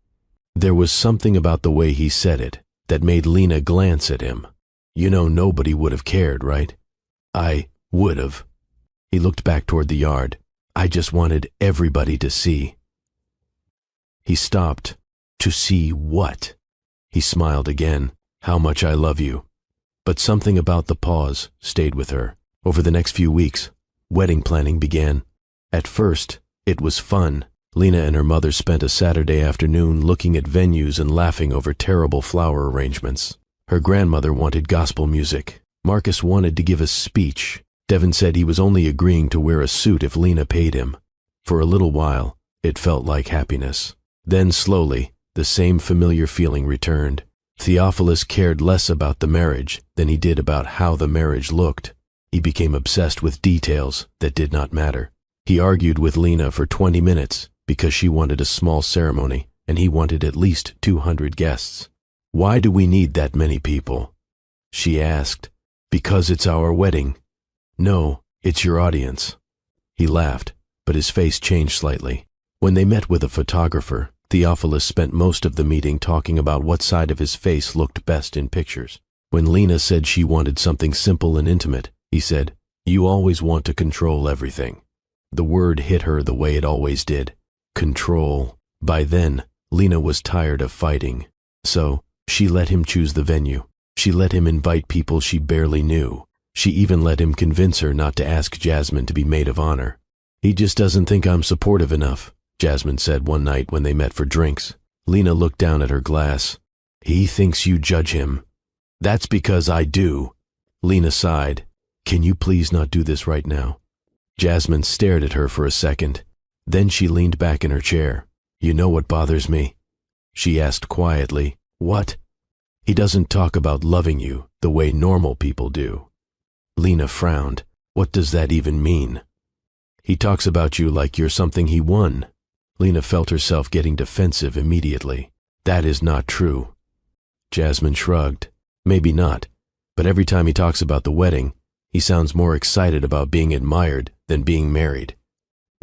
There was something about the way he said it that made Lena glance at him. "You know nobody would have cared, right?" "I would have." He looked back toward the yard. "I just wanted everybody to see." He stopped. "To see what?" He smiled again. "How much I love you." But something about the pause stayed with her. Over the next few weeks, wedding planning began. At first, it was fun. Lena and her mother spent a Saturday afternoon looking at venues and laughing over terrible flower arrangements. Her grandmother wanted gospel music. Marcus wanted to give a speech. Devin said he was only agreeing to wear a suit if Lena paid him. For a little while, it felt like happiness. Then slowly, the same familiar feeling returned. Theophilus cared less about the marriage than he did about how the marriage looked. He became obsessed with details that did not matter. He argued with Lena for 20 minutes because she wanted a small ceremony and he wanted at least 200 guests. "Why do we need that many people?" she asked. "Because it's our wedding." "No, it's your audience." He laughed, but his face changed slightly. When they met with a photographer, Theophilus spent most of the meeting talking about what side of his face looked best in pictures. When Lena said she wanted something simple and intimate, he said, "You always want to control everything." The word hit her the way it always did. Control. By then, Lena was tired of fighting. So, she let him choose the venue. She let him invite people she barely knew. She even let him convince her not to ask Jasmine to be maid of honor. "He just doesn't think I'm supportive enough," Jasmine said one night when they met for drinks. Lena looked down at her glass. "He thinks you judge him." "That's because I do." Lena sighed. "Can you please not do this right now?" Jasmine stared at her for a second. Then she leaned back in her chair. "You know what bothers me?" she asked quietly. "What?" "He doesn't talk about loving you the way normal people do." Lena frowned. "What does that even mean?" "He talks about you like you're something he won." Lena felt herself getting defensive immediately. "That is not true." Jasmine shrugged. "Maybe not, but every time he talks about the wedding, he sounds more excited about being admired than being married."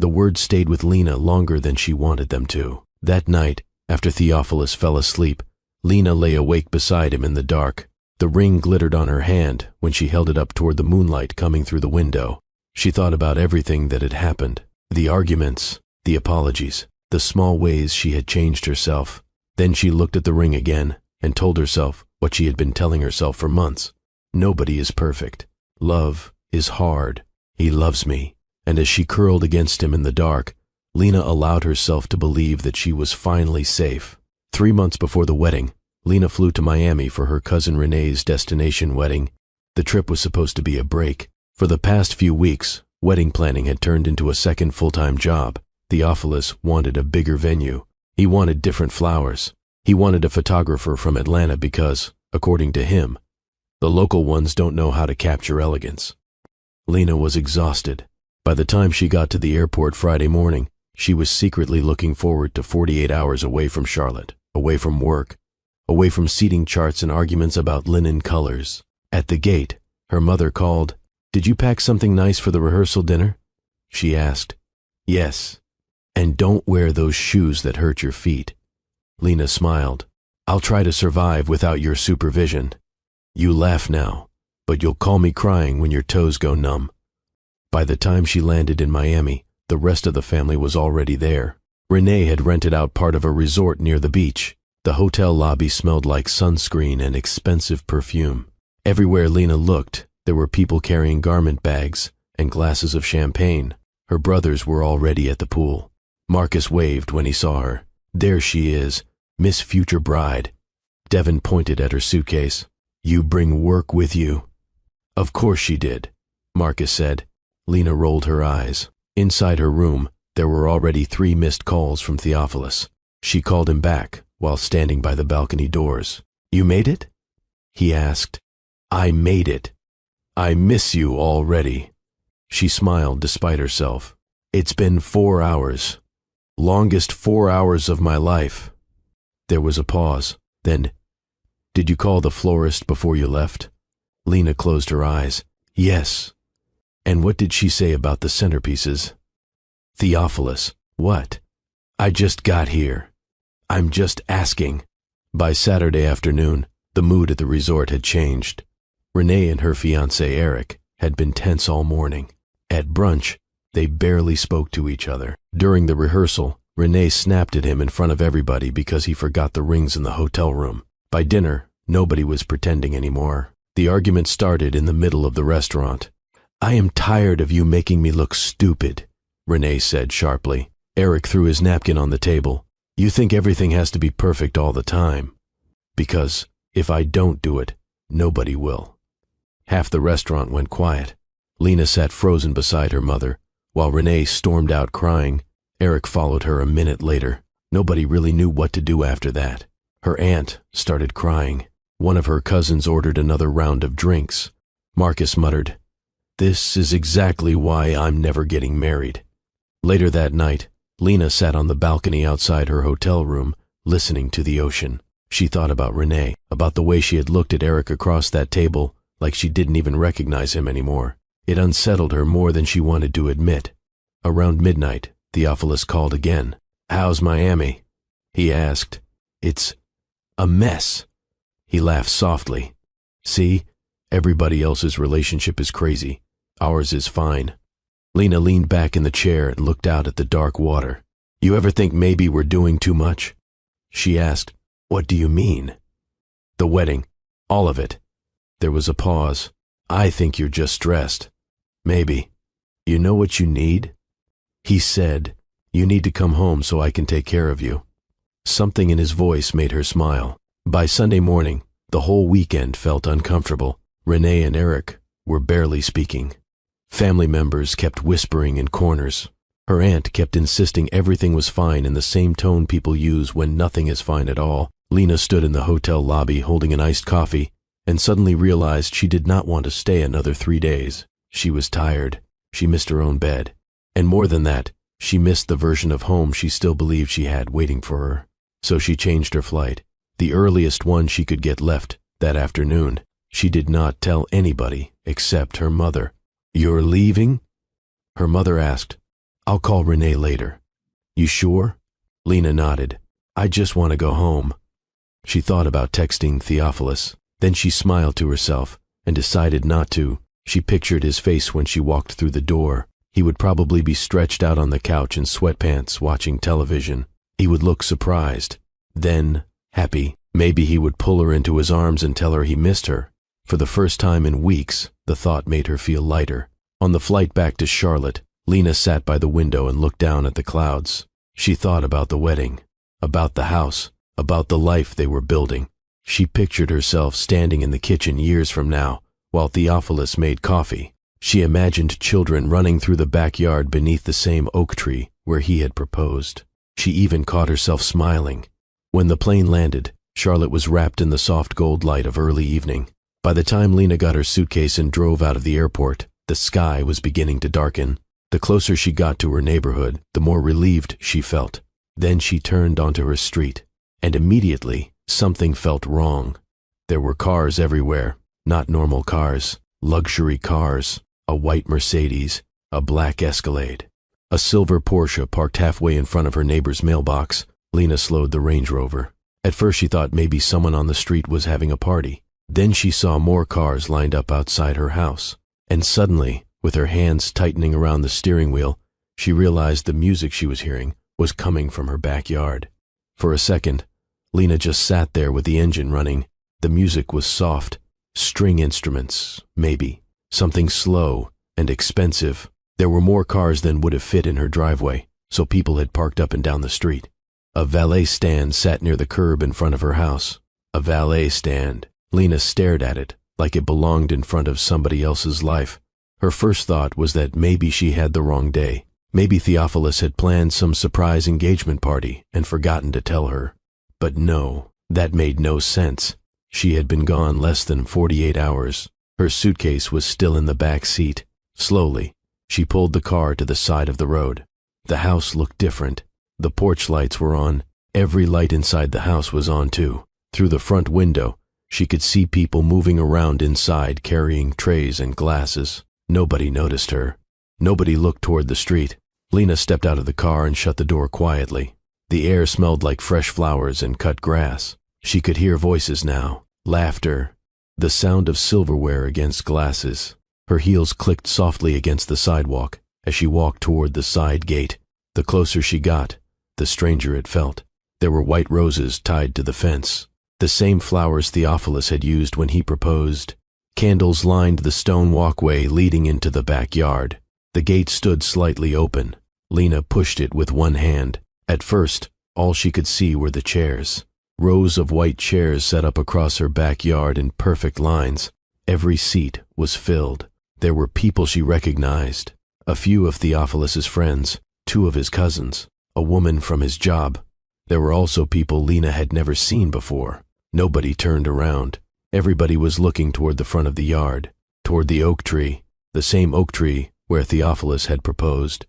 The words stayed with Lena longer than she wanted them to. That night, after Theophilus fell asleep, Lena lay awake beside him in the dark. The ring glittered on her hand when she held it up toward the moonlight coming through the window. She thought about everything that had happened, the arguments, the apologies, the small ways she had changed herself. Then she looked at the ring again and told herself what she had been telling herself for months. Nobody is perfect. Love is hard. He loves me. And as she curled against him in the dark, Lena allowed herself to believe that she was finally safe. 3 months before the wedding, Lena flew to Miami for her cousin Renee's destination wedding. The trip was supposed to be a break. For the past few weeks, wedding planning had turned into a second full-time job. Theophilus wanted a bigger venue. He wanted different flowers. He wanted a photographer from Atlanta because, according to him, the local ones don't know how to capture elegance. Lena was exhausted. By the time she got to the airport Friday morning, she was secretly looking forward to 48 hours away from Charlotte, away from work, away from seating charts and arguments about linen colors. At the gate, her mother called. "Did you pack something nice for the rehearsal dinner?" she asked. "Yes. And don't wear those shoes that hurt your feet." Lena smiled. "I'll try to survive without your supervision. You laugh now, but you'll call me crying when your toes go numb." By the time she landed in Miami, the rest of the family was already there. Renee had rented out part of a resort near the beach. The hotel lobby smelled like sunscreen and expensive perfume. Everywhere Lena looked, there were people carrying garment bags and glasses of champagne. Her brothers were already at the pool. Marcus waved when he saw her. "There she is, Miss Future Bride." Devin pointed at her suitcase. "You bring work with you?" "Of course she did," Marcus said. Lena rolled her eyes. Inside her room, there were already 3 missed calls from Theophilus. She called him back while standing by the balcony doors. "You made it?" he asked. "I made it. I miss you already." She smiled despite herself. "It's been 4 hours. Longest 4 hours of my life." There was a pause. Then, "Did you call the florist before you left?" Lena closed her eyes. "Yes." "And what did she say about the centerpieces?" "Theophilus, what?" "I just got here. I'm just asking." By Saturday afternoon, the mood at the resort had changed. Renee and her fiancé Eric had been tense all morning. At brunch, they barely spoke to each other. During the rehearsal, Renee snapped at him in front of everybody because he forgot the rings in the hotel room. By dinner, nobody was pretending anymore. The argument started in the middle of the restaurant. "I am tired of you making me look stupid," Renee said sharply. Eric threw his napkin on the table. "You think everything has to be perfect all the time. Because if I don't do it, nobody will." Half the restaurant went quiet. Lena sat frozen beside her mother, while Renee stormed out crying. Eric followed her a minute later. Nobody really knew what to do after that. Her aunt started crying. One of her cousins ordered another round of drinks. Marcus muttered, "This is exactly why I'm never getting married." Later that night, Lena sat on the balcony outside her hotel room, listening to the ocean. She thought about Renee, about the way she had looked at Eric across that table, like she didn't even recognize him anymore. It unsettled her more than she wanted to admit. Around midnight, Theophilus called again. "How's Miami?" he asked. "It's a mess." He laughed softly. "See, everybody else's relationship is crazy. Ours is fine." Lena leaned back in the chair and looked out at the dark water. "You ever think maybe we're doing too much?" she asked. "What do you mean?" "The wedding. All of it." There was a pause. "I think you're just stressed." "Maybe." "You know what you need?" He said, "You need to come home so I can take care of you." Something in his voice made her smile. By Sunday morning, the whole weekend felt uncomfortable. Renee and Eric were barely speaking. Family members kept whispering in corners. Her aunt kept insisting everything was fine in the same tone people use when nothing is fine at all. Lena stood in the hotel lobby holding an iced coffee and suddenly realized she did not want to stay another 3 days. She was tired. She missed her own bed. And more than that, she missed the version of home she still believed she had waiting for her. So she changed her flight, the earliest one she could get left that afternoon. She did not tell anybody except her mother. "You're leaving?" Her mother asked. "I'll call Renee later." "You sure?" Lena nodded. "I just want to go home." She thought about texting Theophilus. Then she smiled to herself and decided not to. She pictured his face when she walked through the door. He would probably be stretched out on the couch in sweatpants watching television. He would look surprised, then happy. Maybe he would pull her into his arms and tell her he missed her. For the first time in weeks, the thought made her feel lighter. On the flight back to Charlotte, Lena sat by the window and looked down at the clouds. She thought about the wedding, about the house, about the life they were building. She pictured herself standing in the kitchen years from now, while Theophilus made coffee. She imagined children running through the backyard beneath the same oak tree where he had proposed. She even caught herself smiling. When the plane landed, Charlotte was wrapped in the soft gold light of early evening. By the time Lena got her suitcase and drove out of the airport, The sky was beginning to darken. The closer she got to her neighborhood, the more relieved she felt. Then she turned onto her street, and immediately something felt wrong. There were cars everywhere, not normal cars, luxury cars, a white Mercedes, a black Escalade, a silver Porsche parked halfway in front of her neighbor's mailbox. Lena slowed the Range Rover. At first she thought maybe someone on the street was having a party. Then she saw more cars lined up outside her house. And suddenly, with her hands tightening around the steering wheel, she realized the music she was hearing was coming from her backyard. For a second, Lena just sat there with the engine running. The music was soft, string instruments, maybe, something slow and expensive. There were more cars than would have fit in her driveway, so people had parked up and down the street. A valet stand sat near the curb in front of her house. A valet stand. Lena stared at it like it belonged in front of somebody else's life. Her first thought was that maybe she had the wrong day. Maybe Theophilus had planned some surprise engagement party and forgotten to tell her. But no, that made no sense. She had been gone less than 48 hours. Her suitcase was still in the back seat. Slowly, she pulled the car to the side of the road. The house looked different. The porch lights were on. Every light inside the house was on too. Through the front window, she could see people moving around inside carrying trays and glasses. Nobody noticed her. Nobody looked toward the street. Lena stepped out of the car and shut the door quietly. The air smelled like fresh flowers and cut grass. She could hear voices now, laughter, the sound of silverware against glasses. Her heels clicked softly against the sidewalk as she walked toward the side gate. The closer she got, the stranger it felt. There were white roses tied to the fence, the same flowers Theophilus had used when he proposed. Candles lined the stone walkway leading into the backyard. The gate stood slightly open. Lena pushed it with one hand. At first, all she could see were the chairs. Rows of white chairs set up across her backyard in perfect lines. Every seat was filled. There were people she recognized. A few of Theophilus's friends, 2 of his cousins, a woman from his job. There were also people Lena had never seen before. Nobody turned around. Everybody was looking toward the front of the yard, toward the oak tree, the same oak tree where Theophilus had proposed.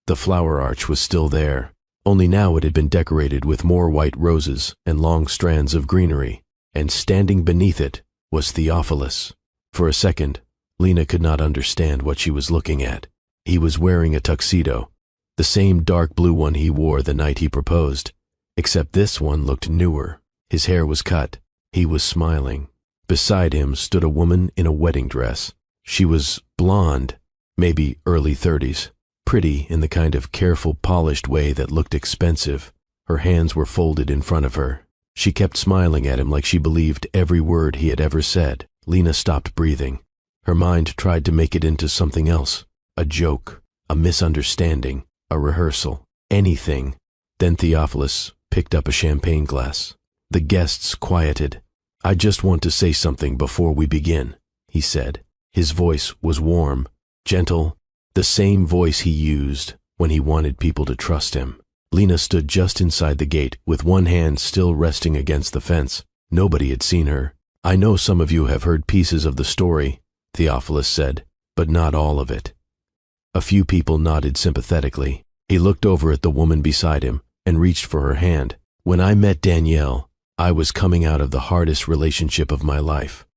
The flower arch was still there, only now it had been decorated with more white roses and long strands of greenery, and standing beneath it was Theophilus. For a second, Lena could not understand what she was looking at. He was wearing a tuxedo, the same dark blue one he wore the night he proposed, except this one looked newer. His hair was cut. He was smiling. Beside him stood a woman in a wedding dress. She was blonde, maybe early 30s, pretty in the kind of careful, polished way that looked expensive. Her hands were folded in front of her. She kept smiling at him like she believed every word he had ever said. Lena stopped breathing. Her mind tried to make it into something else, a joke, a misunderstanding, a rehearsal, anything. Then Theophilus picked up a champagne glass. The guests quieted. "I just want to say something before we begin," he said. His voice was warm, gentle, the same voice he used when he wanted people to trust him. Lena stood just inside the gate with one hand still resting against the fence. Nobody had seen her. "I know some of you have heard pieces of the story," Theophilus said, "but not all of it." A few people nodded sympathetically. He looked over at the woman beside him and reached for her hand. "When I met Danielle, I was coming out of the hardest relationship of my life."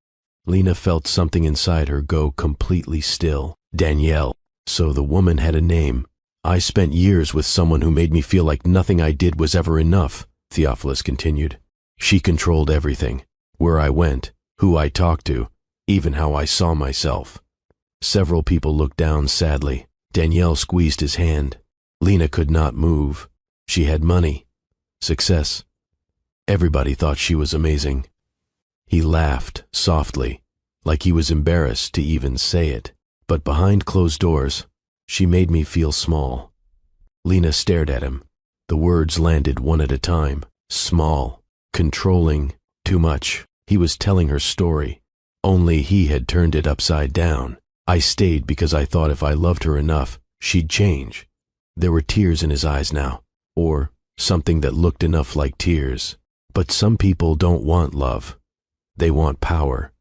Lena felt something inside her go completely still. Danielle. So the woman had a name. "I spent years with someone who made me feel like nothing I did was ever enough," Theophilus continued. "She controlled everything. Where I went, who I talked to, even how I saw myself." Several people looked down sadly. Danielle squeezed his hand. Lena could not move. She had money, success. Everybody thought she was amazing. He laughed softly, like he was embarrassed to even say it. "But behind closed doors, she made me feel small." Lena stared at him. The words landed one at a time. Small, controlling, too much. He was telling her story. Only he had turned it upside down. "I stayed because I thought if I loved her enough, she'd change." There were tears in his eyes now, or something that looked enough like tears. But some people don't want love. They want power.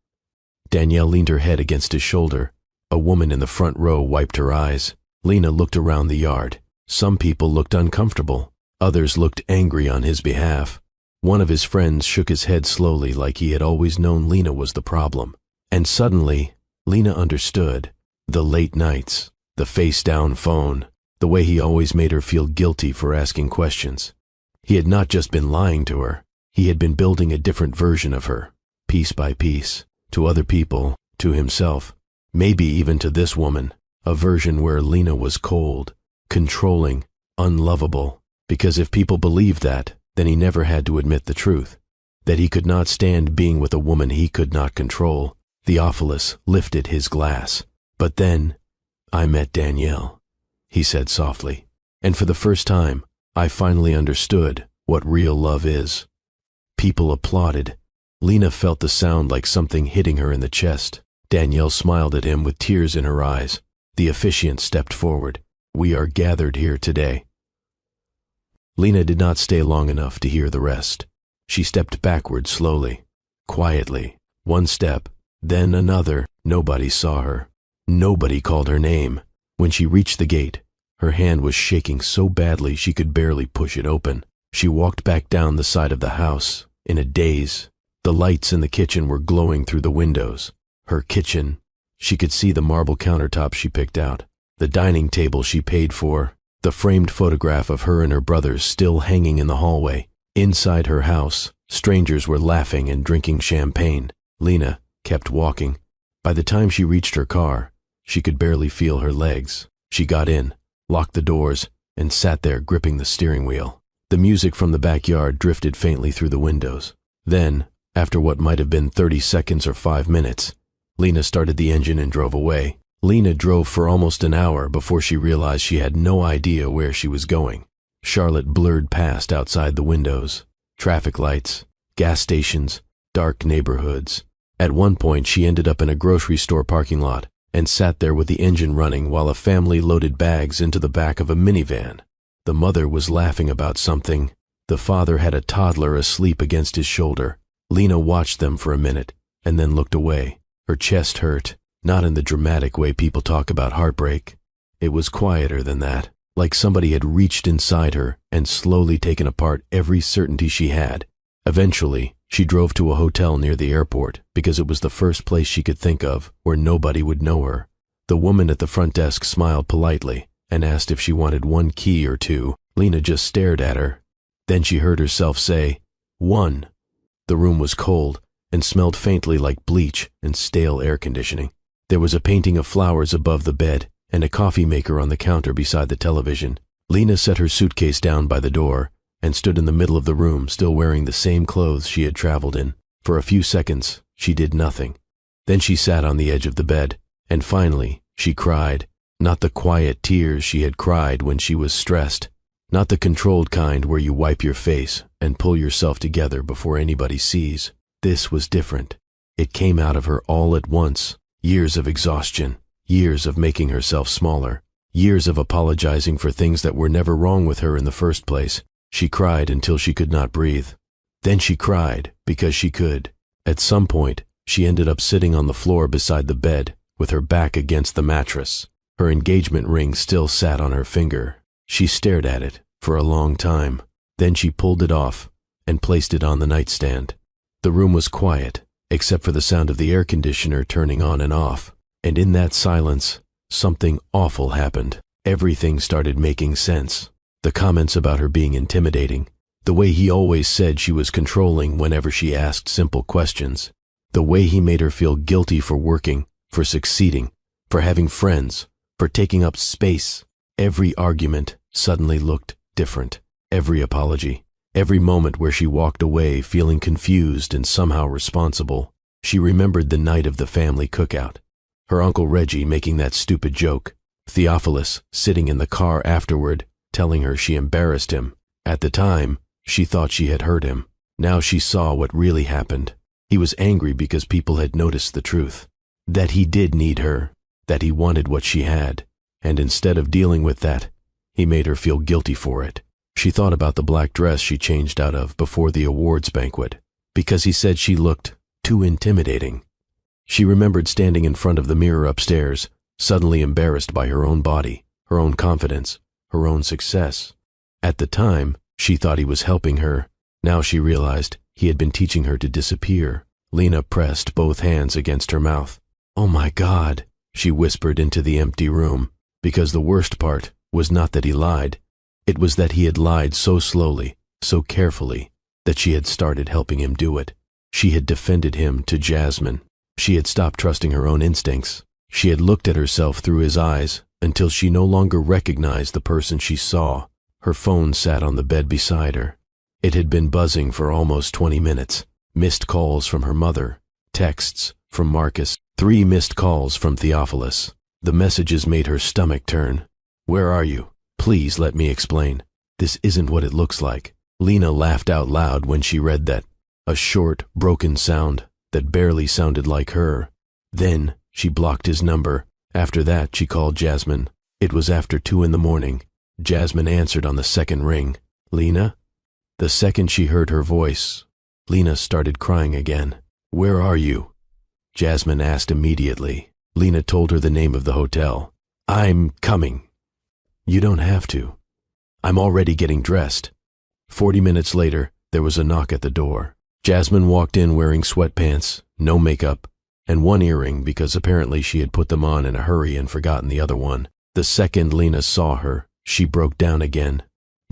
Danielle leaned her head against his shoulder. A woman in the front row wiped her eyes. Lena looked around the yard. Some people looked uncomfortable. Others looked angry on his behalf. One of his friends shook his head slowly like he had always known Lena was the problem. And suddenly, Lena understood. The late nights, the face-down phone, the way he always made her feel guilty for asking questions. He had not just been lying to her. He had been building a different version of her, piece by piece, to other people, to himself, maybe even to this woman, a version where Lena was cold, controlling, unlovable, because if people believed that, then he never had to admit the truth, that he could not stand being with a woman he could not control. Theophilus lifted his glass. But then, I met Danielle, he said softly, and for the first time, I finally understood what real love is. People applauded. Lena felt the sound like something hitting her in the chest. Danielle smiled at him with tears in her eyes. The officiant stepped forward. We are gathered here today. Lena did not stay long enough to hear the rest. She stepped backward slowly, quietly, one step, then another. Nobody saw her. Nobody called her name. When she reached the gate, her hand was shaking so badly she could barely push it open. She walked back down the side of the house, in a daze. The lights in the kitchen were glowing through the windows. Her kitchen. She could see the marble countertop she picked out, the dining table she paid for, the framed photograph of her and her brothers still hanging in the hallway. Inside her house, strangers were laughing and drinking champagne. Lena kept walking. By the time she reached her car, she could barely feel her legs. She got in, locked the doors, and sat there gripping the steering wheel. The music from the backyard drifted faintly through the windows. Then, after what might have been 30 seconds or 5 minutes, Lena started the engine and drove away. Lena drove for almost an hour before she realized she had no idea where she was going. Charlotte blurred past outside the windows. Traffic lights, gas stations, dark neighborhoods. At one point, she ended up in a grocery store parking lot and sat there with the engine running while a family loaded bags into the back of a minivan. The mother was laughing about something. The father had a toddler asleep against his shoulder. Lena watched them for a minute and then looked away. Her chest hurt, not in the dramatic way people talk about heartbreak. It was quieter than that, like somebody had reached inside her and slowly taken apart every certainty she had. Eventually, she drove to a hotel near the airport because it was the first place she could think of where nobody would know her. The woman at the front desk smiled politely and asked if she wanted one key or two. Lena just stared at her. Then she heard herself say, "One." The room was cold and smelled faintly like bleach and stale air conditioning. There was a painting of flowers above the bed and a coffee maker on the counter beside the television. Lena set her suitcase down by the door and stood in the middle of the room, still wearing the same clothes she had traveled in. For a few seconds, she did nothing. Then she sat on the edge of the bed, and finally, she cried. Not the quiet tears she had cried when she was stressed. Not the controlled kind where you wipe your face and pull yourself together before anybody sees. This was different. It came out of her all at once. Years of exhaustion, years of making herself smaller, years of apologizing for things that were never wrong with her in the first place. She cried until she could not breathe. Then she cried because she could. At some point, she ended up sitting on the floor beside the bed, with her back against the mattress. Her engagement ring still sat on her finger. She stared at it for a long time. Then she pulled it off and placed it on the nightstand. The room was quiet, except for the sound of the air conditioner turning on and off. And in that silence, something awful happened. Everything started making sense. The comments about her being intimidating, the way he always said she was controlling whenever she asked simple questions, the way he made her feel guilty for working, for succeeding, for having friends, for taking up space. Every argument suddenly looked different. Every apology, every moment where she walked away feeling confused and somehow responsible. She remembered the night of the family cookout, her Uncle Reggie making that stupid joke, Theophilus sitting in the car afterward, telling her she embarrassed him. At the time, she thought she had hurt him. Now she saw what really happened. He was angry because people had noticed the truth. That he did need her, that he wanted what she had, and instead of dealing with that, he made her feel guilty for it. She thought about the black dress she changed out of before the awards banquet, because he said she looked too intimidating. She remembered standing in front of the mirror upstairs, suddenly embarrassed by her own body, her own confidence, her own success. At the time, she thought he was helping her. Now she realized he had been teaching her to disappear. Lena pressed both hands against her mouth. "Oh my God," she whispered into the empty room, because the worst part was not that he lied. It was that he had lied so slowly, so carefully, that she had started helping him do it. She had defended him to Jasmine. She had stopped trusting her own instincts. She had looked at herself through his eyes until she no longer recognized the person she saw. Her phone sat on the bed beside her. It had been buzzing for almost 20 minutes. Missed calls from her mother, texts from Marcus, 3 missed calls from Theophilus. The messages made her stomach turn. "Where are you? Please let me explain. This isn't what it looks like." Lena laughed out loud when she read that. A short, broken sound that barely sounded like her. Then she blocked his number. After that, she called Jasmine. It was after 2 in the morning. Jasmine answered on the second ring. "Lena?" The second she heard her voice, Lena started crying again. "Where are you?" Jasmine asked immediately. Lena told her the name of the hotel. "I'm coming." "You don't have to. I'm already getting dressed." 40 minutes later, there was a knock at the door. Jasmine walked in wearing sweatpants, no makeup, and 1 earring because apparently she had put them on in a hurry and forgotten the other one. The second Lena saw her, she broke down again.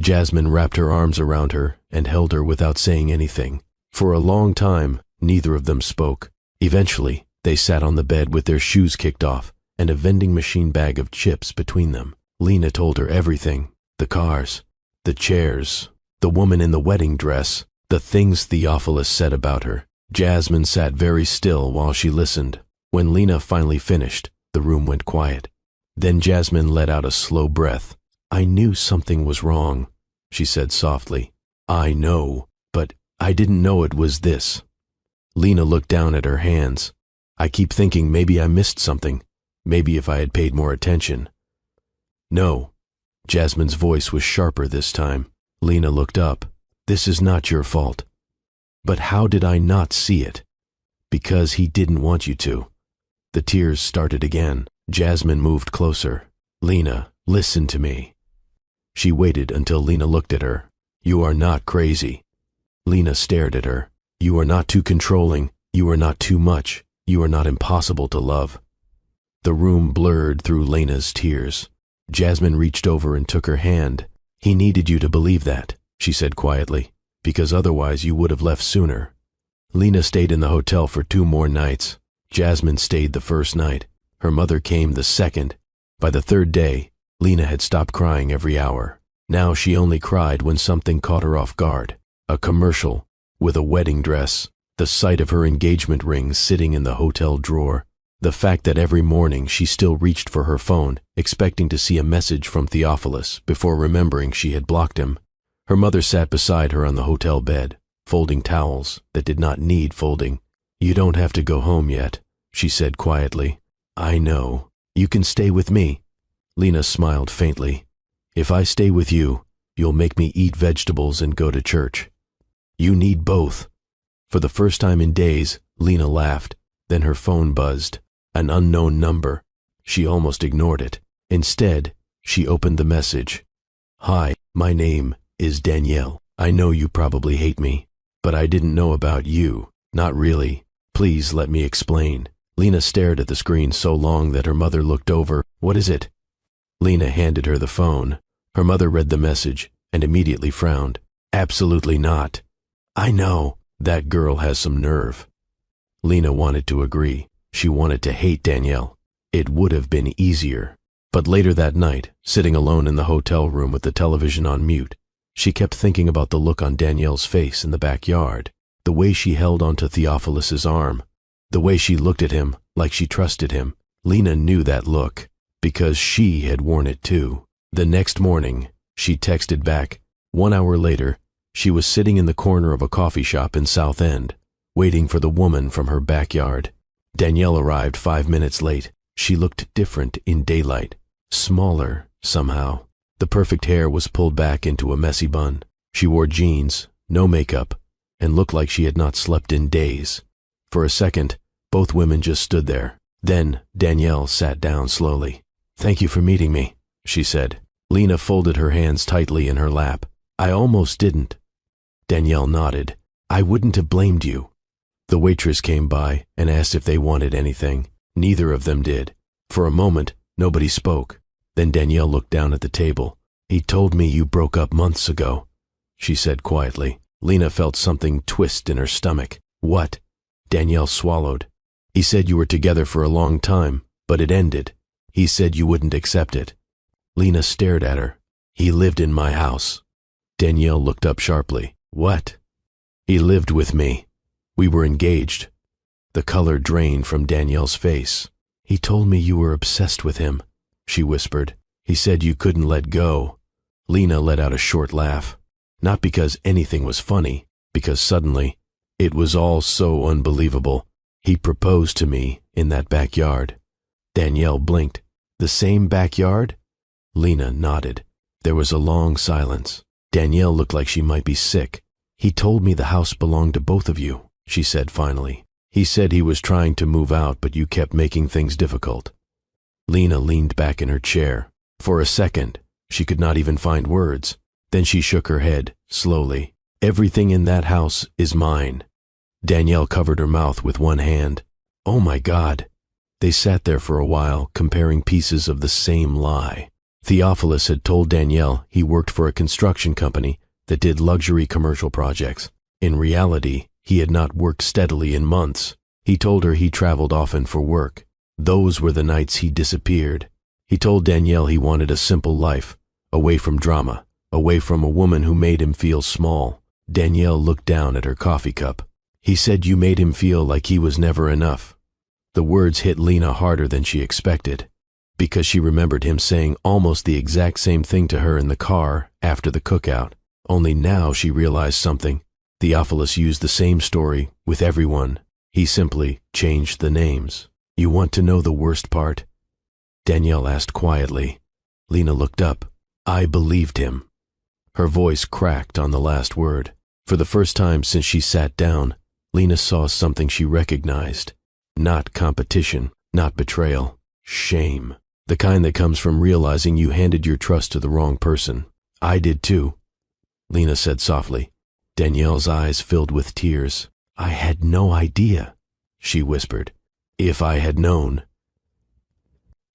Jasmine wrapped her arms around her and held her without saying anything. For a long time, neither of them spoke. Eventually, they sat on the bed with their shoes kicked off and a vending machine bag of chips between them. Lena told her everything. The cars, the chairs, the woman in the wedding dress, the things Theophilus said about her. Jasmine sat very still while she listened. When Lena finally finished, the room went quiet. Then Jasmine let out a slow breath. "I knew something was wrong," she said softly. "I know, but I didn't know it was this." Lena looked down at her hands. "I keep thinking maybe I missed something. Maybe if I had paid more attention." "No." Jasmine's voice was sharper this time. Lena looked up. "This is not your fault." "But how did I not see it?" "Because he didn't want you to." The tears started again. Jasmine moved closer. "Lena, listen to me." She waited until Lena looked at her. "You are not crazy." Lena stared at her. "You are not too controlling. You are not too much. You are not impossible to love." The room blurred through Lena's tears. Jasmine reached over and took her hand. "He needed you to believe that," she said quietly, "because otherwise you would have left sooner." Lena stayed in the hotel for 2 more nights. Jasmine stayed the first night. Her mother came the second. By the 3rd day, Lena had stopped crying every hour. Now she only cried when something caught her off guard. A commercial with a wedding dress, the sight of her engagement ring sitting in the hotel drawer, the fact that every morning she still reached for her phone, expecting to see a message from Theophilus before remembering she had blocked him. Her mother sat beside her on the hotel bed, folding towels that did not need folding. "You don't have to go home yet," she said quietly. "I know. You can stay with me." Lena smiled faintly. "If I stay with you, you'll make me eat vegetables and go to church. You need both." For the first time in days, Lena laughed. Then her phone buzzed. An unknown number. She almost ignored it. Instead, she opened the message. "Hi, my name is Danielle. I know you probably hate me, but I didn't know about you. Not really. Please let me explain." Lena stared at the screen so long that her mother looked over. "What is it?" Lena handed her the phone. Her mother read the message and immediately frowned. "Absolutely not." "I know. That girl has some nerve." Lena wanted to agree. She wanted to hate Danielle. It would have been easier. But later that night, sitting alone in the hotel room with the television on mute, she kept thinking about the look on Danielle's face in the backyard, the way she held onto Theophilus's arm, the way she looked at him like she trusted him. Lena knew that look because she had worn it too. The next morning, she texted back. 1 hour later, she was sitting in the corner of a coffee shop in South End, waiting for the woman from her backyard. Danielle arrived 5 minutes late. She looked different in daylight, smaller somehow. The perfect hair was pulled back into a messy bun. She wore jeans, no makeup, and looked like she had not slept in days. For a second, both women just stood there, Then Danielle sat down slowly. "Thank you for meeting me," she said. Lena folded her hands tightly in her lap. "I almost didn't." Danielle nodded. "I wouldn't have blamed you." The waitress came by and asked if they wanted anything. Neither of them did. For a moment, nobody spoke. Then Danielle looked down at the table. "He told me you broke up months ago," she said quietly. Lena felt something twist in her stomach. "What?" Danielle swallowed. "He said you were together for a long time, but it ended. He said you wouldn't accept it." Lena stared at her. "He lived in my house." Danielle looked up sharply. "What?" "He lived with me. We were engaged." The color drained from Danielle's face. "He told me you were obsessed with him," she whispered. "He said you couldn't let go." Lena let out a short laugh. Not because anything was funny, because suddenly, it was all so unbelievable. "He proposed to me in that backyard." Danielle blinked. "The same backyard?" Lena nodded. There was a long silence. Danielle looked like she might be sick. "He told me the house belonged to both of you," she said finally. "He said he was trying to move out, but you kept making things difficult." Lena leaned back in her chair. For a second, she could not even find words. Then she shook her head, slowly. "Everything in that house is mine." Danielle covered her mouth with one hand. "Oh my God." They sat there for a while, comparing pieces of the same lie. Theophilus had told Danielle he worked for a construction company that did luxury commercial projects. In reality, he had not worked steadily in months. He told her he traveled often for work. Those were the nights he disappeared. He told Danielle he wanted a simple life, away from drama, away from a woman who made him feel small. Danielle looked down at her coffee cup. "He said you made him feel like he was never enough." The words hit Lena harder than she expected, because she remembered him saying almost the exact same thing to her in the car after the cookout. Only now she realized something. Theophilus used the same story with everyone. He simply changed the names. "You want to know the worst part?" Danielle asked quietly. Lena looked up. "I believed him." Her voice cracked on the last word. For the first time since she sat down, Lena saw something she recognized. Not competition, not betrayal. Shame. The kind that comes from realizing you handed your trust to the wrong person. "I did too," Lena said softly. Danielle's eyes filled with tears. "I had no idea," she whispered. "If I had known."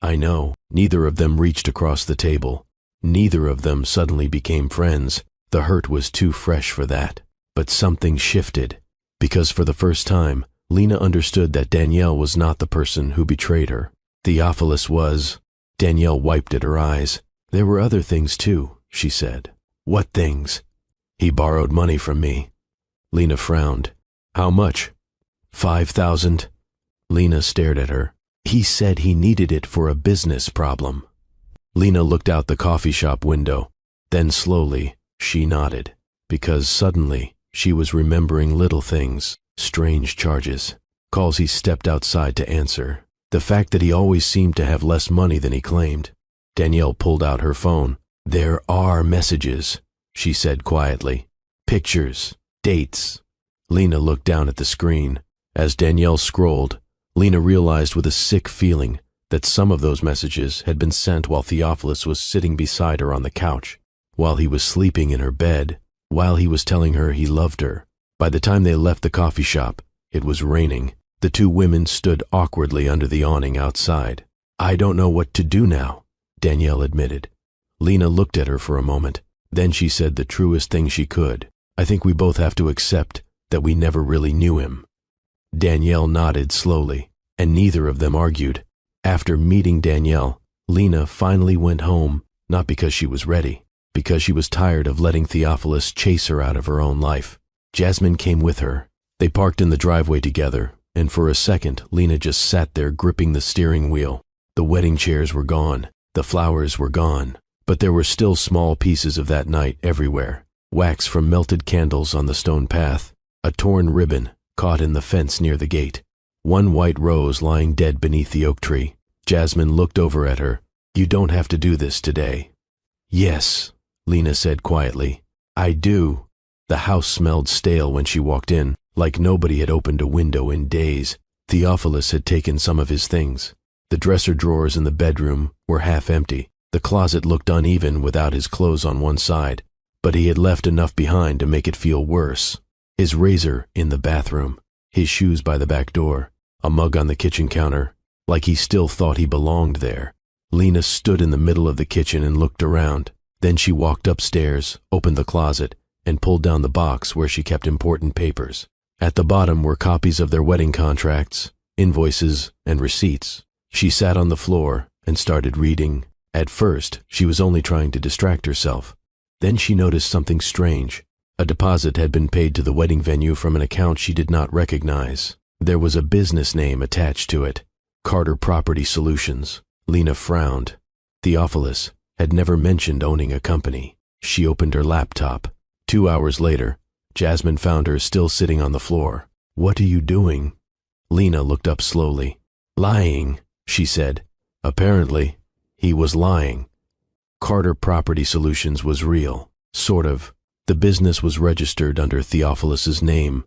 "I know." Neither of them reached across the table. Neither of them suddenly became friends. The hurt was too fresh for that. But something shifted, because for the first time, Lena understood that Danielle was not the person who betrayed her. Theophilus was. Danielle wiped at her eyes. "There were other things too," she said. "What things?" "He borrowed money from me." Lena frowned. "How much?" $5,000. Lena stared at her. "He said he needed it for a business problem." Lena looked out the coffee shop window. Then slowly, she nodded, because suddenly she was remembering little things, strange charges, calls he stepped outside to answer, the fact that he always seemed to have less money than he claimed. Danielle pulled out her phone. "There are messages," she said quietly. "Pictures, dates." Lena looked down at the screen. As Danielle scrolled, Lena realized with a sick feeling that some of those messages had been sent while Theophilus was sitting beside her on the couch, while he was sleeping in her bed, while he was telling her he loved her. By the time they left the coffee shop, it was raining. The two women stood awkwardly under the awning outside. "I don't know what to do now," Danielle admitted. Lena looked at her for a moment. Then she said the truest thing she could. "I think we both have to accept that we never really knew him." Danielle nodded slowly, and neither of them argued. After meeting Danielle, Lena finally went home, not because she was ready, because she was tired of letting Theophilus chase her out of her own life. Jasmine came with her. They parked in the driveway together, and for a second, Lena just sat there gripping the steering wheel. The wedding chairs were gone. The flowers were gone. But there were still small pieces of that night everywhere. Wax from melted candles on the stone path, a torn ribbon caught in the fence near the gate, one white rose lying dead beneath the oak tree. Jasmine looked over at her. "You don't have to do this today." "Yes," Lena said quietly. "I do." The house smelled stale when she walked in, like nobody had opened a window in days. Theophilus had taken some of his things. The dresser drawers in the bedroom were half empty. The closet looked uneven without his clothes on one side, but he had left enough behind to make it feel worse. His razor in the bathroom, his shoes by the back door, a mug on the kitchen counter, like he still thought he belonged there. Lena stood in the middle of the kitchen and looked around. Then she walked upstairs, opened the closet, and pulled down the box where she kept important papers. At the bottom were copies of their wedding contracts, invoices, and receipts. She sat on the floor and started reading. At first, she was only trying to distract herself. Then she noticed something strange. A deposit had been paid to the wedding venue from an account she did not recognize. There was a business name attached to it, Carter Property Solutions. Lena frowned. Theophilus had never mentioned owning a company. She opened her laptop. 2 hours later, Jasmine found her still sitting on the floor. "What are you doing?" Lena looked up slowly. "Lying," she said. Apparently, he was lying. Carter Property Solutions was real. Sort of. The business was registered under Theophilus's name,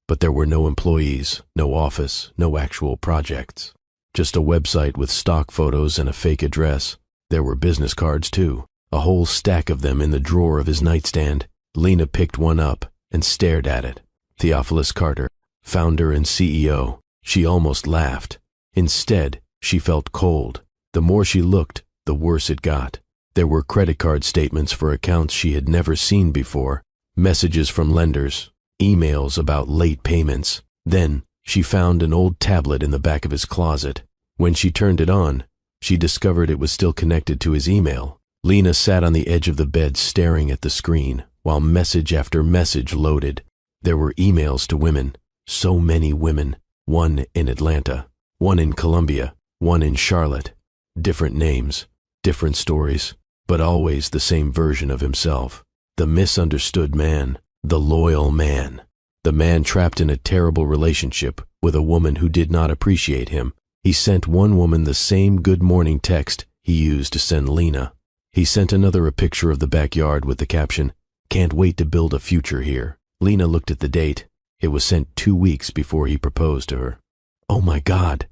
but there were no employees, no office, no actual projects. Just a website with stock photos and a fake address. There were business cards too, a whole stack of them in the drawer of his nightstand. Lena picked one up and stared at it. Theophilus Carter, founder and CEO. She almost laughed. Instead, she felt cold. The more she looked, the worse it got. There were credit card statements for accounts she had never seen before, messages from lenders, emails about late payments. Then, she found an old tablet in the back of his closet. When she turned it on, she discovered it was still connected to his email. Lena sat on the edge of the bed staring at the screen, while message after message loaded. There were emails to women, so many women, one in Atlanta, one in Columbia, one in Charlotte. Different names, different stories, but always the same version of himself. The misunderstood man, the loyal man, the man trapped in a terrible relationship with a woman who did not appreciate him. He sent one woman the same good morning text he used to send Lena. He sent another a picture of the backyard with the caption, "Can't wait to build a future here." Lena looked at the date. It was sent 2 weeks before he proposed to her. "Oh my God,"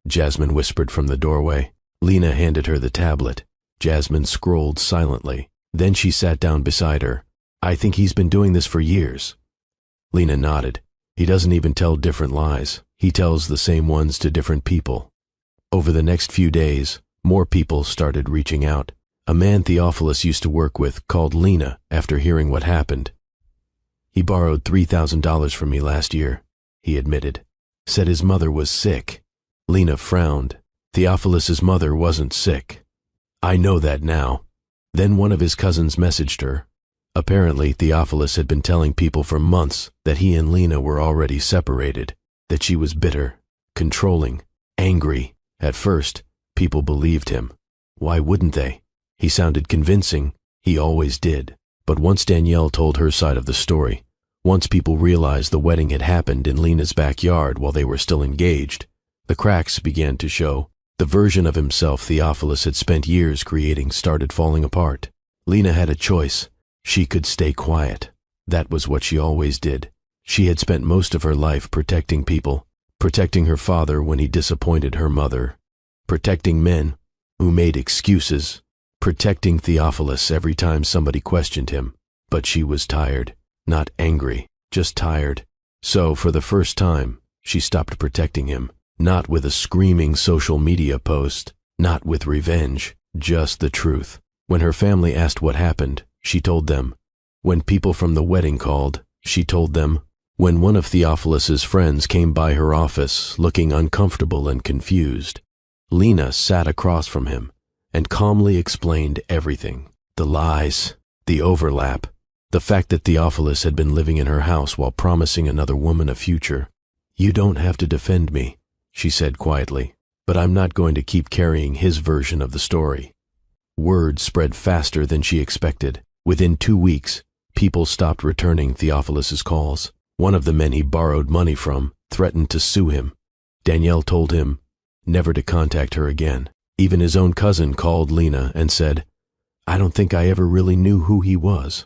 Jasmine whispered from the doorway. Lena handed her the tablet. Jasmine scrolled silently. Then she sat down beside her. "I think he's been doing this for years." Lena nodded. "He doesn't even tell different lies. He tells the same ones to different people." Over the next few days, more people started reaching out. A man Theophilus used to work with called Lena after hearing what happened. "He borrowed $3,000 from me last year," he admitted. "Said his mother was sick." Lena frowned. Theophilus's mother wasn't sick. "I know that now." Then one of his cousins messaged her. Apparently, Theophilus had been telling people for months that he and Lena were already separated, that she was bitter, controlling, angry. At first, people believed him. Why wouldn't they? He sounded convincing. He always did. But once Danielle told her side of the story, once people realized the wedding had happened in Lena's backyard while they were still engaged, the cracks began to show. The version of himself Theophilus had spent years creating started falling apart. Lena had a choice. She could stay quiet. That was what she always did. She had spent most of her life protecting people, protecting her father when he disappointed her mother, protecting men who made excuses, protecting Theophilus every time somebody questioned him. But she was tired, not angry, just tired. So, for the first time, she stopped protecting him. Not with a screaming social media post, not with revenge, just the truth. When her family asked what happened, she told them. When people from the wedding called, she told them. When one of Theophilus's friends came by her office looking uncomfortable and confused, Lena sat across from him and calmly explained everything. The lies, the overlap, the fact that Theophilus had been living in her house while promising another woman a future. "You don't have to defend me," she said quietly, "but I'm not going to keep carrying his version of the story." Word spread faster than she expected. Within 2 weeks, people stopped returning Theophilus's calls. One of the men he borrowed money from threatened to sue him. Danielle told him never to contact her again. Even his own cousin called Lena and said, "I don't think I ever really knew who he was."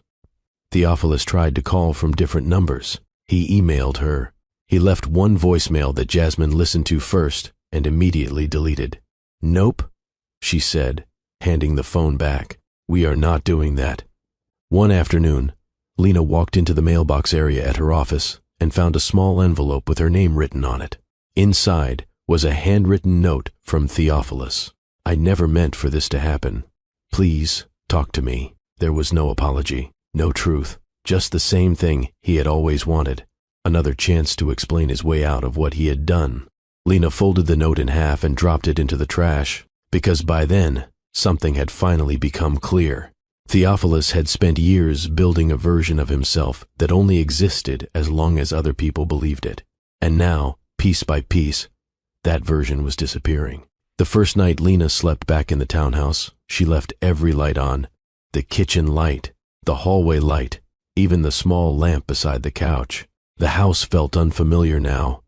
Theophilus tried to call from different numbers. He emailed her. He left one voicemail that Jasmine listened to first and immediately deleted. "Nope," she said, handing the phone back. "We are not doing that." One afternoon, Lena walked into the mailbox area at her office and found a small envelope with her name written on it. Inside was a handwritten note from Theophilus. "I never meant for this to happen. Please, talk to me." There was no apology, no truth, just the same thing he had always wanted, another chance to explain his way out of what he had done. Lena folded the note in half and dropped it into the trash, because by then, something had finally become clear. Theophilus had spent years building a version of himself that only existed as long as other people believed it. And now, piece by piece, that version was disappearing. The first night Lena slept back in the townhouse, she left every light on. The kitchen light, the hallway light, even the small lamp beside the couch. The house felt unfamiliar now,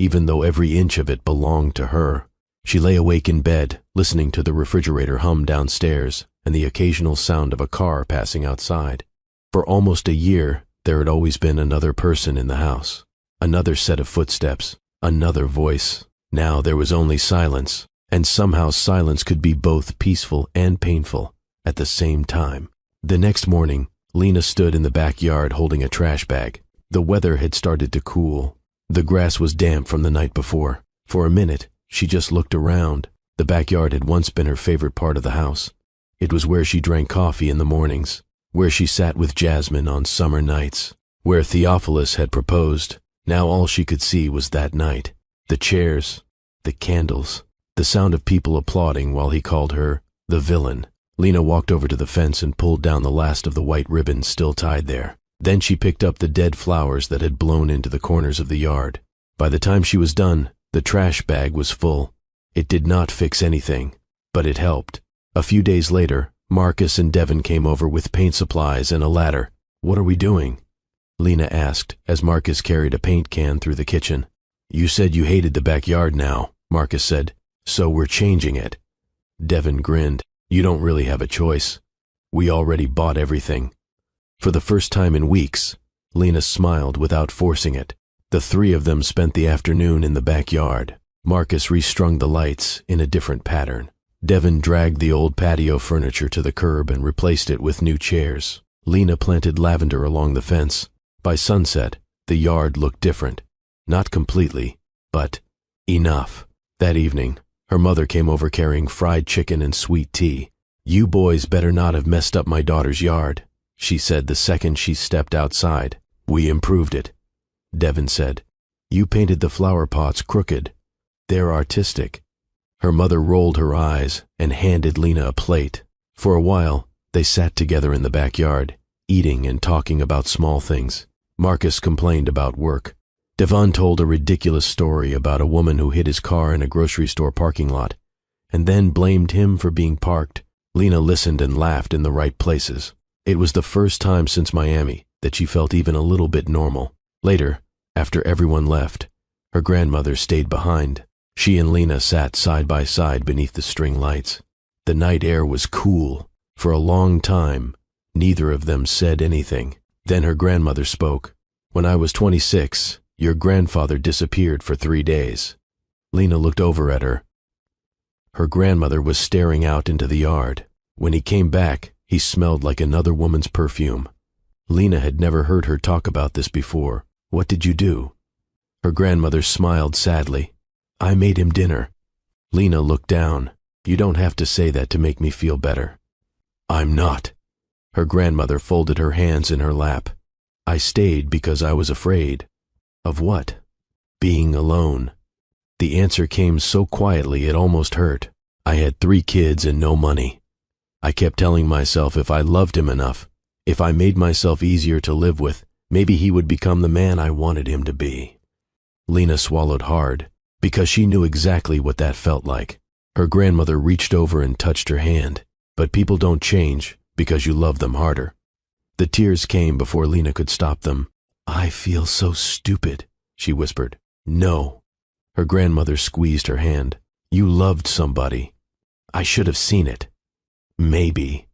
even though every inch of it belonged to her. She lay awake in bed, listening to the refrigerator hum downstairs and the occasional sound of a car passing outside. For almost a year, there had always been another person in the house, another set of footsteps, another voice. Now there was only silence, and somehow silence could be both peaceful and painful at the same time. The next morning, Lena stood in the backyard holding a trash bag. The weather had started to cool. The grass was damp from the night before. For a minute, she just looked around. The backyard had once been her favorite part of the house. It was where she drank coffee in the mornings, where she sat with Jasmine on summer nights, where Theophilus had proposed. Now all she could see was that night. The chairs, the candles, the sound of people applauding while he called her the villain. Lena walked over to the fence and pulled down the last of the white ribbons still tied there. Then she picked up the dead flowers that had blown into the corners of the yard. By the time she was done, the trash bag was full. It did not fix anything, but it helped. A few days later, Marcus and Devin came over with paint supplies and a ladder. "What are we doing?" Lena asked as Marcus carried a paint can through the kitchen. "You said you hated the backyard now," Marcus said, "so we're changing it." Devin grinned. "You don't really have a choice. We already bought everything." For the first time in weeks, Lena smiled without forcing it. The three of them spent the afternoon in the backyard. Marcus restrung the lights in a different pattern. Devin dragged the old patio furniture to the curb and replaced it with new chairs. Lena planted lavender along the fence. By sunset, the yard looked different. Not completely, but enough. That evening, her mother came over carrying fried chicken and sweet tea. "You boys better not have messed up my daughter's yard," she said the second she stepped outside. "We improved it," Devin said. "You painted the flower pots crooked. They're artistic." Her mother rolled her eyes and handed Lena a plate. For a while, they sat together in the backyard, eating and talking about small things. Marcus complained about work. Devon told a ridiculous story about a woman who hid his car in a grocery store parking lot, and then blamed him for being parked. Lena listened and laughed in the right places. It was the first time since Miami that she felt even a little bit normal. Later, after everyone left, her grandmother stayed behind. She and Lena sat side by side beneath the string lights. The night air was cool. For a long time, neither of them said anything. Then her grandmother spoke. "When I was 26, your grandfather disappeared for 3 days." Lena looked over at her. Her grandmother was staring out into the yard. When he came back, he smelled like another woman's perfume. Lena had never heard her talk about this before. "What did you do?" Her grandmother smiled sadly. "I made him dinner." Lena looked down. "You don't have to say that to make me feel better." "I'm not." Her grandmother folded her hands in her lap. "I stayed because I was afraid." "Of what?" "Being alone." The answer came so quietly it almost hurt. "I had 3 kids and no money. I kept telling myself if I loved him enough, if I made myself easier to live with, maybe he would become the man I wanted him to be." Lena swallowed hard, because she knew exactly what that felt like. Her grandmother reached over and touched her hand. "But people don't change because you love them harder." The tears came before Lena could stop them. "I feel so stupid," she whispered. "No." Her grandmother squeezed her hand. "You loved somebody. I should have seen it." "Maybe."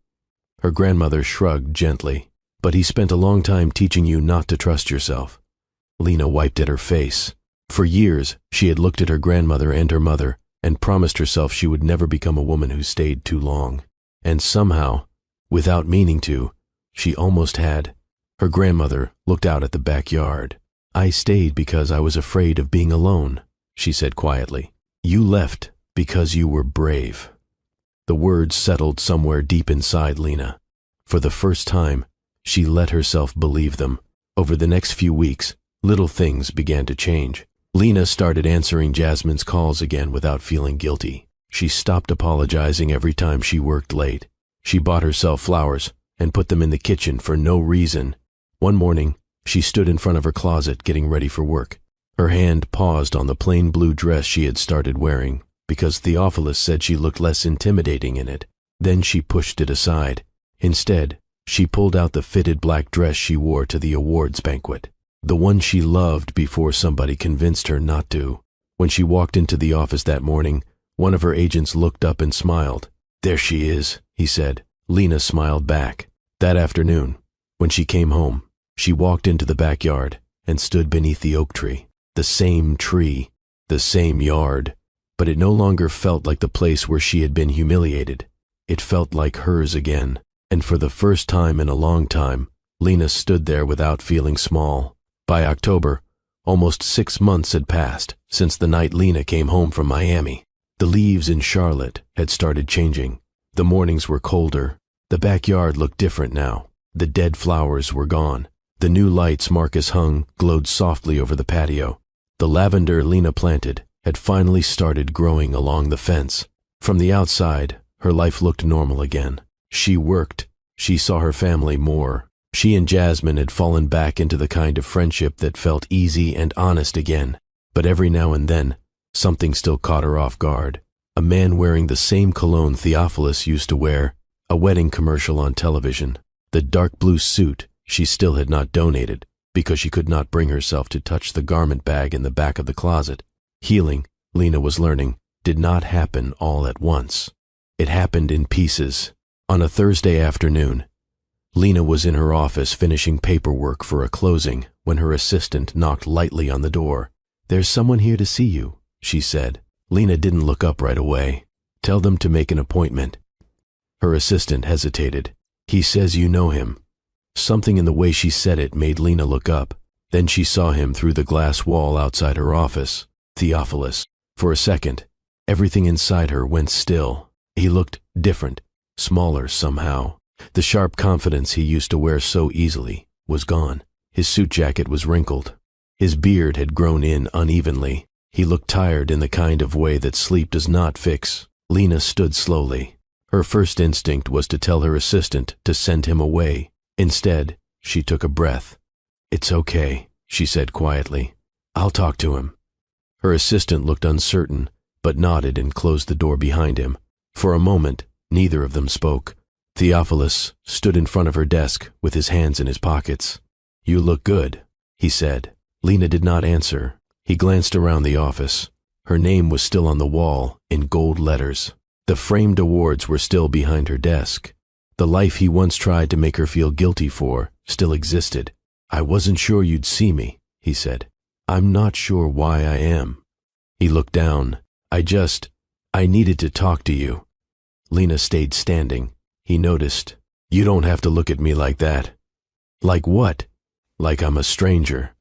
Her grandmother shrugged gently. "But he spent a long time teaching you not to trust yourself." Lena wiped at her face. For years, she had looked at her grandmother and her mother and promised herself she would never become a woman who stayed too long. And somehow, without meaning to, she almost had. Her grandmother looked out at the backyard. "I stayed because I was afraid of being alone," she said quietly. "You left because you were brave." The words settled somewhere deep inside Lena. For the first time, she let herself believe them. Over the next few weeks, little things began to change. Lena started answering Jasmine's calls again without feeling guilty. She stopped apologizing every time she worked late. She bought herself flowers and put them in the kitchen for no reason. One morning, she stood in front of her closet getting ready for work. Her hand paused on the plain blue dress she had started wearing, because Theophilus said she looked less intimidating in it. Then she pushed it aside. Instead, she pulled out the fitted black dress she wore to the awards banquet, the one she loved before somebody convinced her not to. When she walked into the office that morning, one of her agents looked up and smiled. "There she is," he said. Lena smiled back. That afternoon, when she came home, she walked into the backyard and stood beneath the oak tree. The same tree, the same yard, but it no longer felt like the place where she had been humiliated. It felt like hers again, and for the first time in a long time, Lena stood there without feeling small. By October, almost 6 months had passed since the night Lena came home from Miami. The leaves in Charlotte had started changing. The mornings were colder. The backyard looked different now. The dead flowers were gone. The new lights Marcus hung glowed softly over the patio. The lavender Lena planted had finally started growing along the fence. From the outside, her life looked normal again. She worked. She saw her family more. She and Jasmine had fallen back into the kind of friendship that felt easy and honest again. But every now and then, something still caught her off guard. A man wearing the same cologne Theophilus used to wear, a wedding commercial on television, the dark blue suit she still had not donated because she could not bring herself to touch the garment bag in the back of the closet. Healing, Lena was learning, did not happen all at once. It happened in pieces. On a Thursday afternoon, Lena was in her office finishing paperwork for a closing when her assistant knocked lightly on the door. "There's someone here to see you," she said. Lena didn't look up right away. "Tell them to make an appointment." Her assistant hesitated. "He says you know him." Something in the way she said it made Lena look up. Then she saw him through the glass wall outside her office. Theophilus. For a second, everything inside her went still. He looked different, smaller somehow. The sharp confidence he used to wear so easily was gone. His suit jacket was wrinkled. His beard had grown in unevenly. He looked tired in the kind of way that sleep does not fix. Lena stood slowly. Her first instinct was to tell her assistant to send him away. Instead, she took a breath. "It's okay," she said quietly. "I'll talk to him." Her assistant looked uncertain, but nodded and closed the door behind him. For a moment, neither of them spoke. Theophilus stood in front of her desk with his hands in his pockets. "You look good," he said. Lena did not answer. He glanced around the office. Her name was still on the wall in gold letters. The framed awards were still behind her desk. The life he once tried to make her feel guilty for still existed. "I wasn't sure you'd see me," he said. "I'm not sure why I am." He looked down. I needed to talk to you." Lena stayed standing. He noticed. "You don't have to look at me like that." "Like what?" "Like I'm a stranger."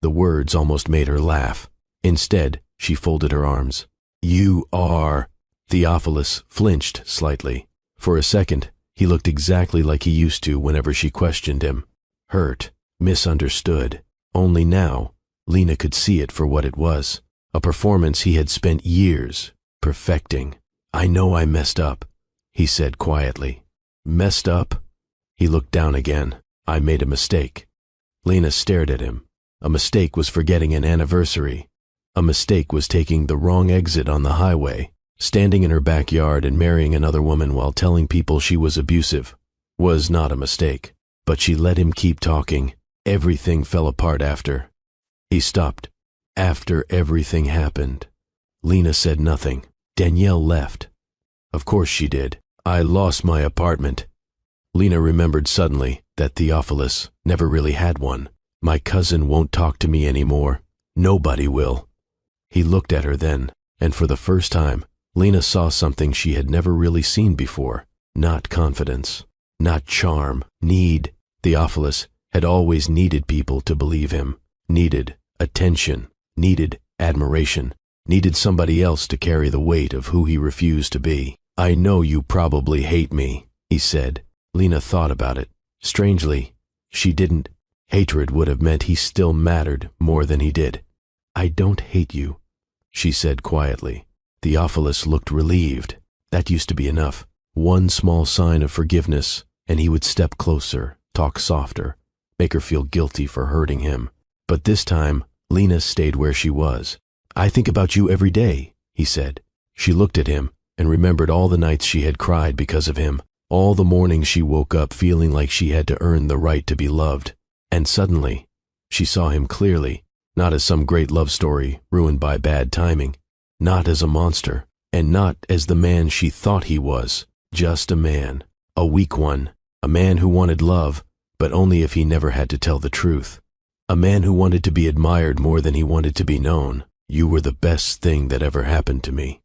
The words almost made her laugh. Instead, she folded her arms. "You are." Theophilus flinched slightly. For a second, he looked exactly like he used to whenever she questioned him. Hurt, misunderstood. Only now, Lena could see it for what it was. A performance he had spent years perfecting. "I know I messed up," he said quietly. "Messed up?" He looked down again. "I made a mistake." Lena stared at him. A mistake was forgetting an anniversary. A mistake was taking the wrong exit on the highway. Standing in her backyard and marrying another woman while telling people she was abusive was not a mistake. But she let him keep talking. Everything fell apart after. He stopped. "After everything happened." Lena said nothing. "Danielle left." "Of course she did. I lost my apartment." Lena remembered suddenly that Theophilus never really had one. My cousin won't talk to me anymore. Nobody will. He looked at her then, and for the first time, Lena saw something she had never really seen before. Not confidence, not charm, need. Theophilus had always needed people to believe him, needed attention, needed admiration, needed somebody else to carry the weight of who he refused to be. I know you probably hate me, he said. Lena thought about it. Strangely, she didn't. Hatred would have meant he still mattered more than he did. I don't hate you, she said quietly. Theophilus looked relieved. That used to be enough. One small sign of forgiveness, and he would step closer, talk softer, make her feel guilty for hurting him. But this time, Lena stayed where she was. I think about you every day, he said. She looked at him and remembered all the nights she had cried because of him, all the mornings she woke up feeling like she had to earn the right to be loved. And suddenly, she saw him clearly, not as some great love story ruined by bad timing, not as a monster, and not as the man she thought he was, just a man, a weak one, a man who wanted love, but only if he never had to tell the truth, a man who wanted to be admired more than he wanted to be known. You were the best thing that ever happened to me,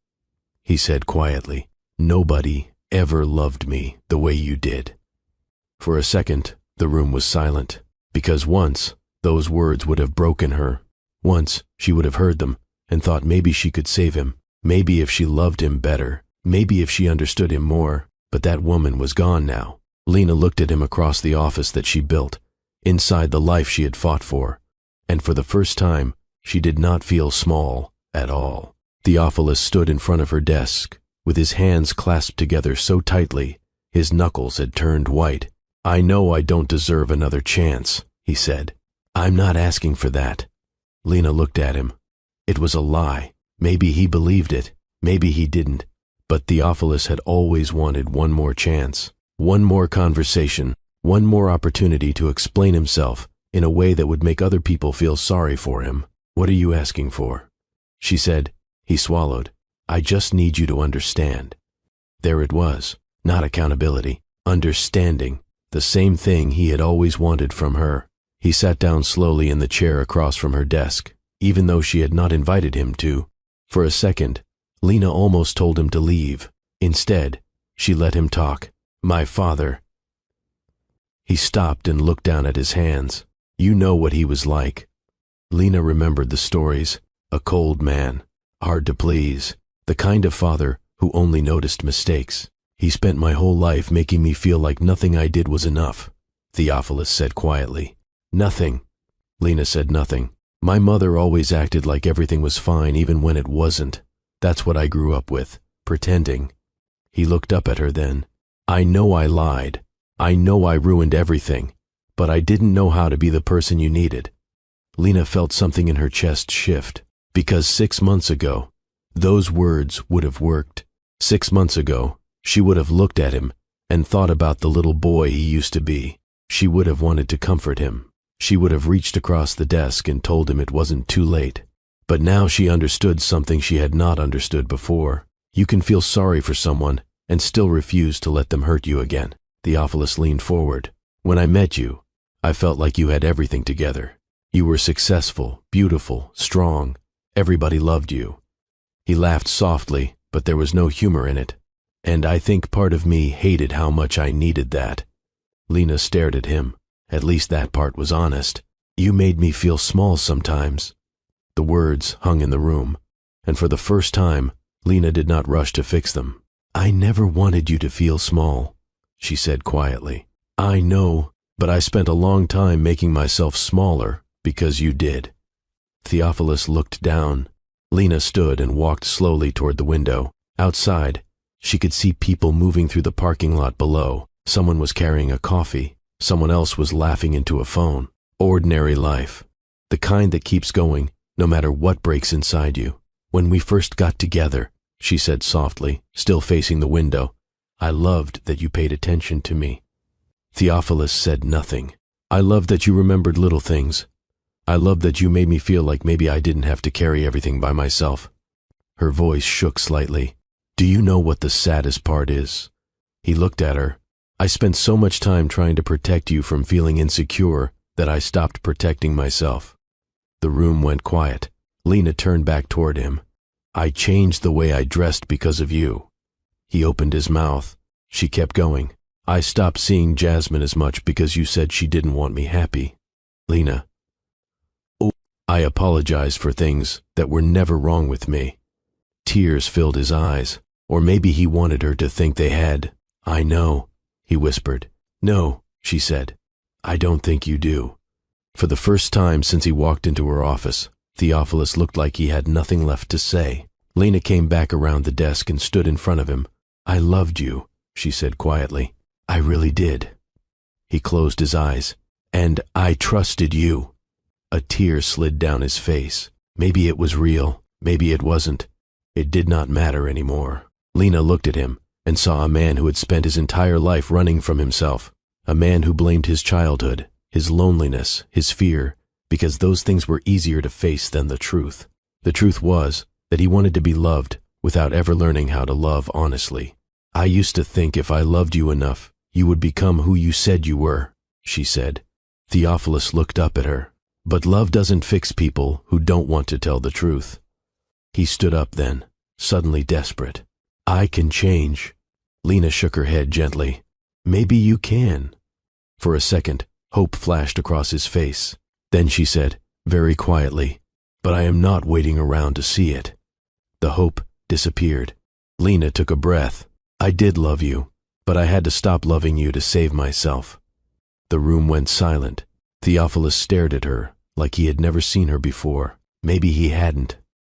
he said quietly. Nobody ever loved me the way you did. For a second, the room was silent. Because once, those words would have broken her. Once, she would have heard them and thought maybe she could save him, maybe if she loved him better, maybe if she understood him more. But that woman was gone now. Lena looked at him across the office that she built, inside the life she had fought for, and for the first time, she did not feel small at all. Theophilus stood in front of her desk, with his hands clasped together so tightly, his knuckles had turned white. I know I don't deserve another chance, he said. I'm not asking for that. Lena looked at him. It was a lie. Maybe he believed it. Maybe he didn't. But Theophilus had always wanted one more chance, one more conversation, one more opportunity to explain himself in a way that would make other people feel sorry for him. What are you asking for? She said. He swallowed. I just need you to understand. There it was. Not accountability. Understanding. The same thing he had always wanted from her. He sat down slowly in the chair across from her desk, even though she had not invited him to. For a second, Lena almost told him to leave. Instead, she let him talk. My father. He stopped and looked down at his hands. You know what he was like. Lena remembered the stories. A cold man, hard to please, the kind of father who only noticed mistakes. He spent my whole life making me feel like nothing I did was enough, Theophilus said quietly. Nothing. Lena said nothing. My mother always acted like everything was fine even when it wasn't. That's what I grew up with, pretending. He looked up at her then. I know I lied. I know I ruined everything, but I didn't know how to be the person you needed. Lena felt something in her chest shift, because 6 months ago, those words would have worked. 6 months ago, she would have looked at him and thought about the little boy he used to be. She would have wanted to comfort him. She would have reached across the desk and told him it wasn't too late. But now she understood something she had not understood before. You can feel sorry for someone and still refuse to let them hurt you again. Theophilus leaned forward. When I met you, I felt like you had everything together. You were successful, beautiful, strong. Everybody loved you. He laughed softly, but there was no humor in it. And I think part of me hated how much I needed that. Lena stared at him. At least that part was honest. You made me feel small sometimes. The words hung in the room, and for the first time, Lena did not rush to fix them. I never wanted you to feel small, she said quietly. I know, but I spent a long time making myself smaller because you did. Theophilus looked down. Lena stood and walked slowly toward the window. Outside, she could see people moving through the parking lot below. Someone was carrying a coffee. Someone else was laughing into a phone. Ordinary life. The kind that keeps going, no matter what breaks inside you. When we first got together, she said softly, still facing the window, I loved that you paid attention to me. Theophilus said nothing. I loved that you remembered little things. I loved that you made me feel like maybe I didn't have to carry everything by myself. Her voice shook slightly. Do you know what the saddest part is? He looked at her. I spent so much time trying to protect you from feeling insecure That I stopped protecting myself. The room went quiet. Lena turned back toward him. I changed the way I dressed because of you. He opened his mouth. She kept going. I stopped seeing Jasmine as much because you said she didn't want me happy. Lena. Oh, I apologized for things that were never wrong with me. Tears filled his eyes. Or maybe he wanted her to think they had. I know, he whispered. No, she said. I don't think you do. For the first time since he walked into her office, Theophilus looked like he had nothing left to say. Lena came back around the desk and stood in front of him. I loved you, she said quietly. I really did. He closed his eyes. And I trusted you. A tear slid down his face. Maybe it was real. Maybe it wasn't. It did not matter anymore. Lena looked at him and saw a man who had spent his entire life running from himself. A man who blamed his childhood, his loneliness, his fear, because those things were easier to face than the truth. The truth was that he wanted to be loved without ever learning how to love honestly. I used to think if I loved you enough, you would become who you said you were, she said. Theophilus looked up at her. But love doesn't fix people who don't want to tell the truth. He stood up then, suddenly desperate. I can change. Lena shook her head gently. Maybe you can. For a second, hope flashed across his face. Then she said, very quietly, but I am not waiting around to see it. The hope disappeared. Lena took a breath. I did love you, but I had to stop loving you to save myself. The room went silent. Theophilus stared at her like he had never seen her before. Maybe he hadn't.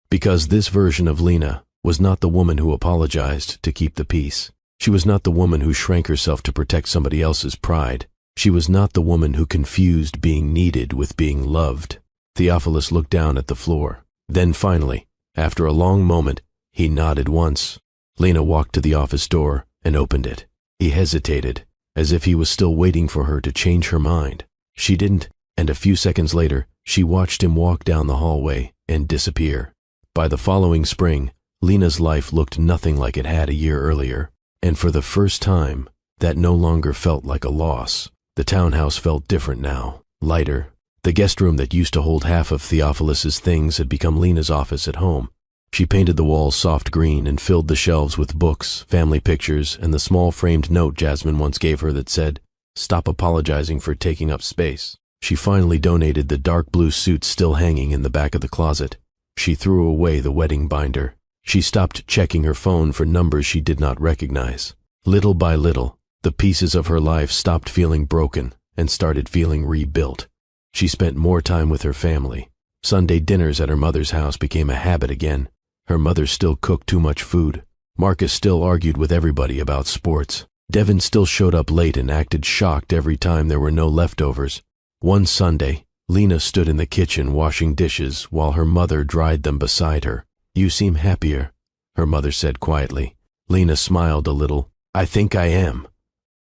Because this version of Lena was not the woman who apologized to keep the peace. She was not the woman who shrank herself to protect somebody else's pride. She was not the woman who confused being needed with being loved. Theophilus looked down at the floor. Then finally, after a long moment, he nodded once. Lena walked to the office door and opened it. He hesitated, as if he was still waiting for her to change her mind. She didn't, and a few seconds later, she watched him walk down the hallway and disappear. By the following spring, Lena's life looked nothing like it had a year earlier, and for the first time, that no longer felt like a loss. The townhouse felt different now, lighter. The guest room that used to hold half of Theophilus's things had become Lena's office at home. She painted the walls soft green and filled the shelves with books, family pictures, and the small framed note Jasmine once gave her that said, "Stop apologizing for taking up space." She finally donated the dark blue suit still hanging in the back of the closet. She threw away the wedding binder. She stopped checking her phone for numbers she did not recognize. Little by little, the pieces of her life stopped feeling broken and started feeling rebuilt. She spent more time with her family. Sunday dinners at her mother's house became a habit again. Her mother still cooked too much food. Marcus still argued with everybody about sports. Devin still showed up late and acted shocked every time there were no leftovers. One Sunday, Lena stood in the kitchen washing dishes while her mother dried them beside her. "You seem happier," her mother said quietly. Lena smiled a little. "I think I am."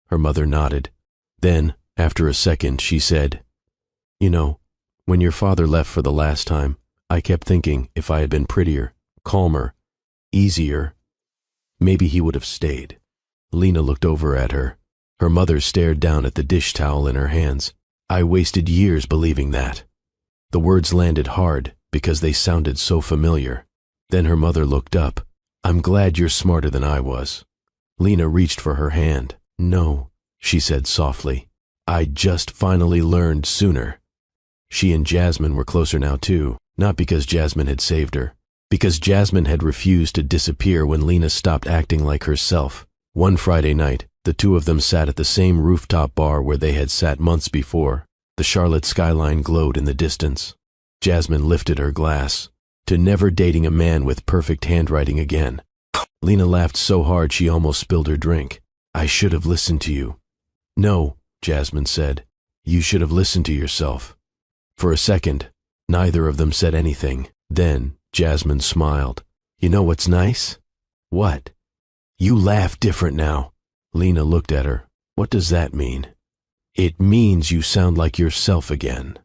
Her mother nodded. Then, after a second, she said, "You know, when your father left for the last time, I kept thinking if I had been prettier, calmer, easier, maybe he would have stayed." Lena looked over at her. Her mother stared down at the dish towel in her hands. "I wasted years believing that." The words landed hard because they sounded so familiar. Then her mother looked up. "I'm glad you're smarter than I was." Lena reached for her hand. "No," she said softly. "I just finally learned sooner." She and Jasmine were closer now too, not because Jasmine had saved her, because Jasmine had refused to disappear when Lena stopped acting like herself. One Friday night, the two of them sat at the same rooftop bar where they had sat months before. The Charlotte skyline glowed in the distance. Jasmine lifted her glass. To never dating a man with perfect handwriting again. Lena laughed so hard she almost spilled her drink. "I should have listened to you." "No," Jasmine said. "You should have listened to yourself." For a second, neither of them said anything. Then Jasmine smiled. "You know what's nice?" "What?" "You laugh different now." Lena looked at her. "What does that mean?" "It means you sound like yourself again."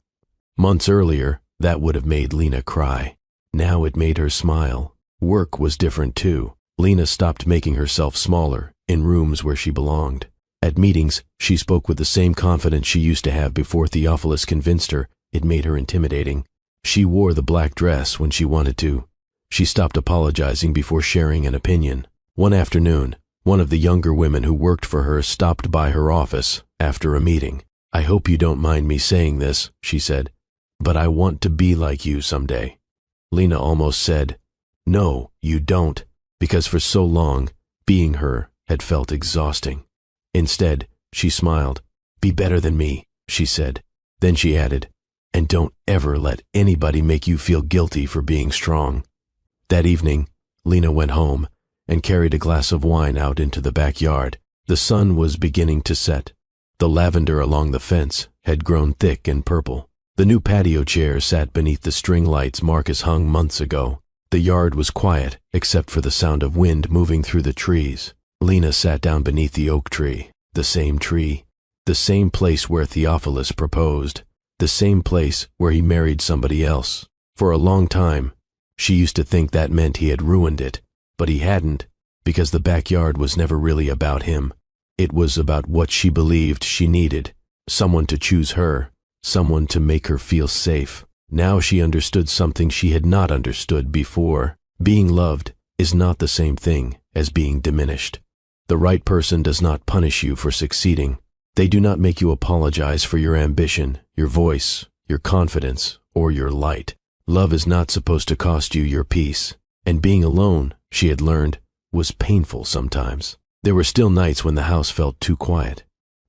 Months earlier, that would have made Lena cry. Now it made her smile. Work was different too. Lena stopped making herself smaller in rooms where she belonged. At meetings, she spoke with the same confidence she used to have before Theophilus convinced her it made her intimidating. She wore the black dress when she wanted to. She stopped apologizing before sharing an opinion. One afternoon, one of the younger women who worked for her stopped by her office after a meeting. "I hope you don't mind me saying this," she said, "but I want to be like you someday." Lena almost said, "No, you don't," because for so long, being her had felt exhausting. Instead, she smiled. "Be better than me," she said. Then she added, "And don't ever let anybody make you feel guilty for being strong." That evening, Lena went home and carried a glass of wine out into the backyard. The sun was beginning to set. The lavender along the fence had grown thick and purple. The new patio chair sat beneath the string lights Marcus hung months ago. The yard was quiet except for the sound of wind moving through the trees. Lena sat down beneath the oak tree, the same place where Theophilus proposed, the same place where he married somebody else. For a long time, she used to think that meant he had ruined it, but he hadn't, because the backyard was never really about him. It was about what she believed she needed, someone to choose her, someone to make her feel safe. Now she understood something she had not understood before. Being loved is not the same thing as being diminished. The right person does not punish you for succeeding. They do not make you apologize for your ambition, your voice, your confidence, or your light. Love is not supposed to cost you your peace. And being alone, she had learned, was painful sometimes. There were still nights when the house felt too quiet.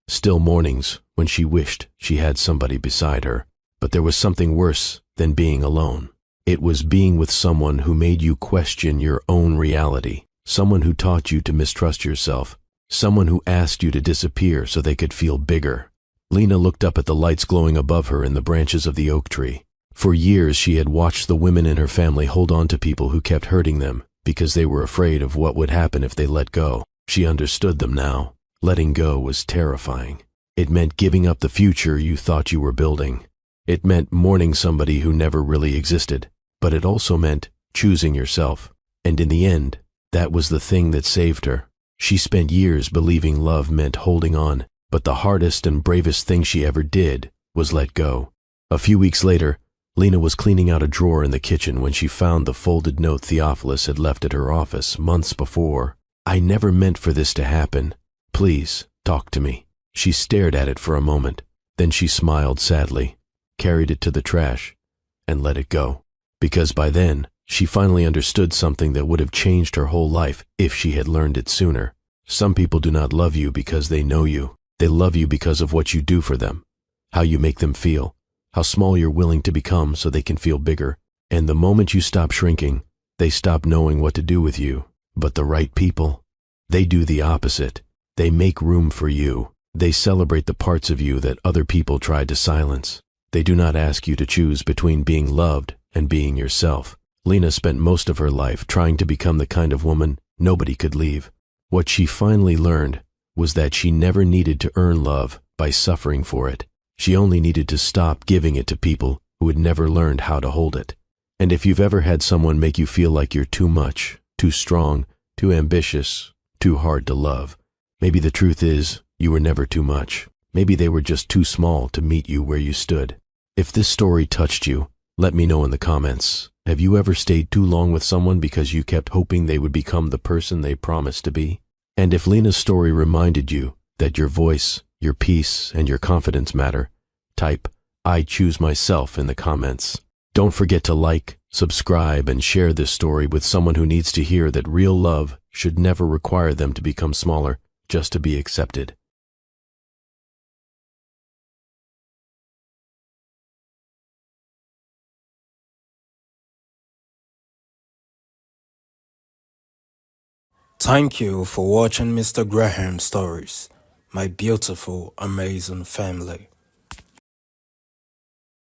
Still mornings when she wished she had somebody beside her. But there was something worse than being alone. It was being with someone who made you question your own reality. Someone who taught you to mistrust yourself. Someone who asked you to disappear so they could feel bigger. Lena looked up at the lights glowing above her in the branches of the oak tree. For years she had watched the women in her family hold on to people who kept hurting them because they were afraid of what would happen if they let go. She understood them now. Letting go was terrifying. It meant giving up the future you thought you were building. It meant mourning somebody who never really existed. But it also meant choosing yourself. And in the end, that was the thing that saved her. She spent years believing love meant holding on, but the hardest and bravest thing she ever did was let go. A few weeks later, Lena was cleaning out a drawer in the kitchen when she found the folded note Theophilus had left at her office months before. "I never meant for this to happen. Please, talk to me." She stared at it for a moment. Then she smiled sadly, carried it to the trash, and let it go. Because by then, she finally understood something that would have changed her whole life if she had learned it sooner. Some people do not love you because they know you. They love you because of what you do for them, how you make them feel, how small you're willing to become so they can feel bigger. And the moment you stop shrinking, they stop knowing what to do with you. But the right people, they do the opposite. They make room for you. They celebrate the parts of you that other people tried to silence. They do not ask you to choose between being loved and being yourself. Lena spent most of her life trying to become the kind of woman nobody could leave. What she finally learned was that she never needed to earn love by suffering for it. She only needed to stop giving it to people who had never learned how to hold it. And if you've ever had someone make you feel like you're too much, too strong, too ambitious, too hard to love, maybe the truth is you were never too much. Maybe they were just too small to meet you where you stood. If this story touched you, let me know in the comments. Have you ever stayed too long with someone because you kept hoping they would become the person they promised to be? And if Lena's story reminded you that your voice, your peace, and your confidence matter, type "I choose myself" in the comments. Don't forget to like, subscribe, and share this story with someone who needs to hear that real love should never require them to become smaller just to be accepted. Thank you for watching Mr. Graham Stories, my beautiful, amazing family.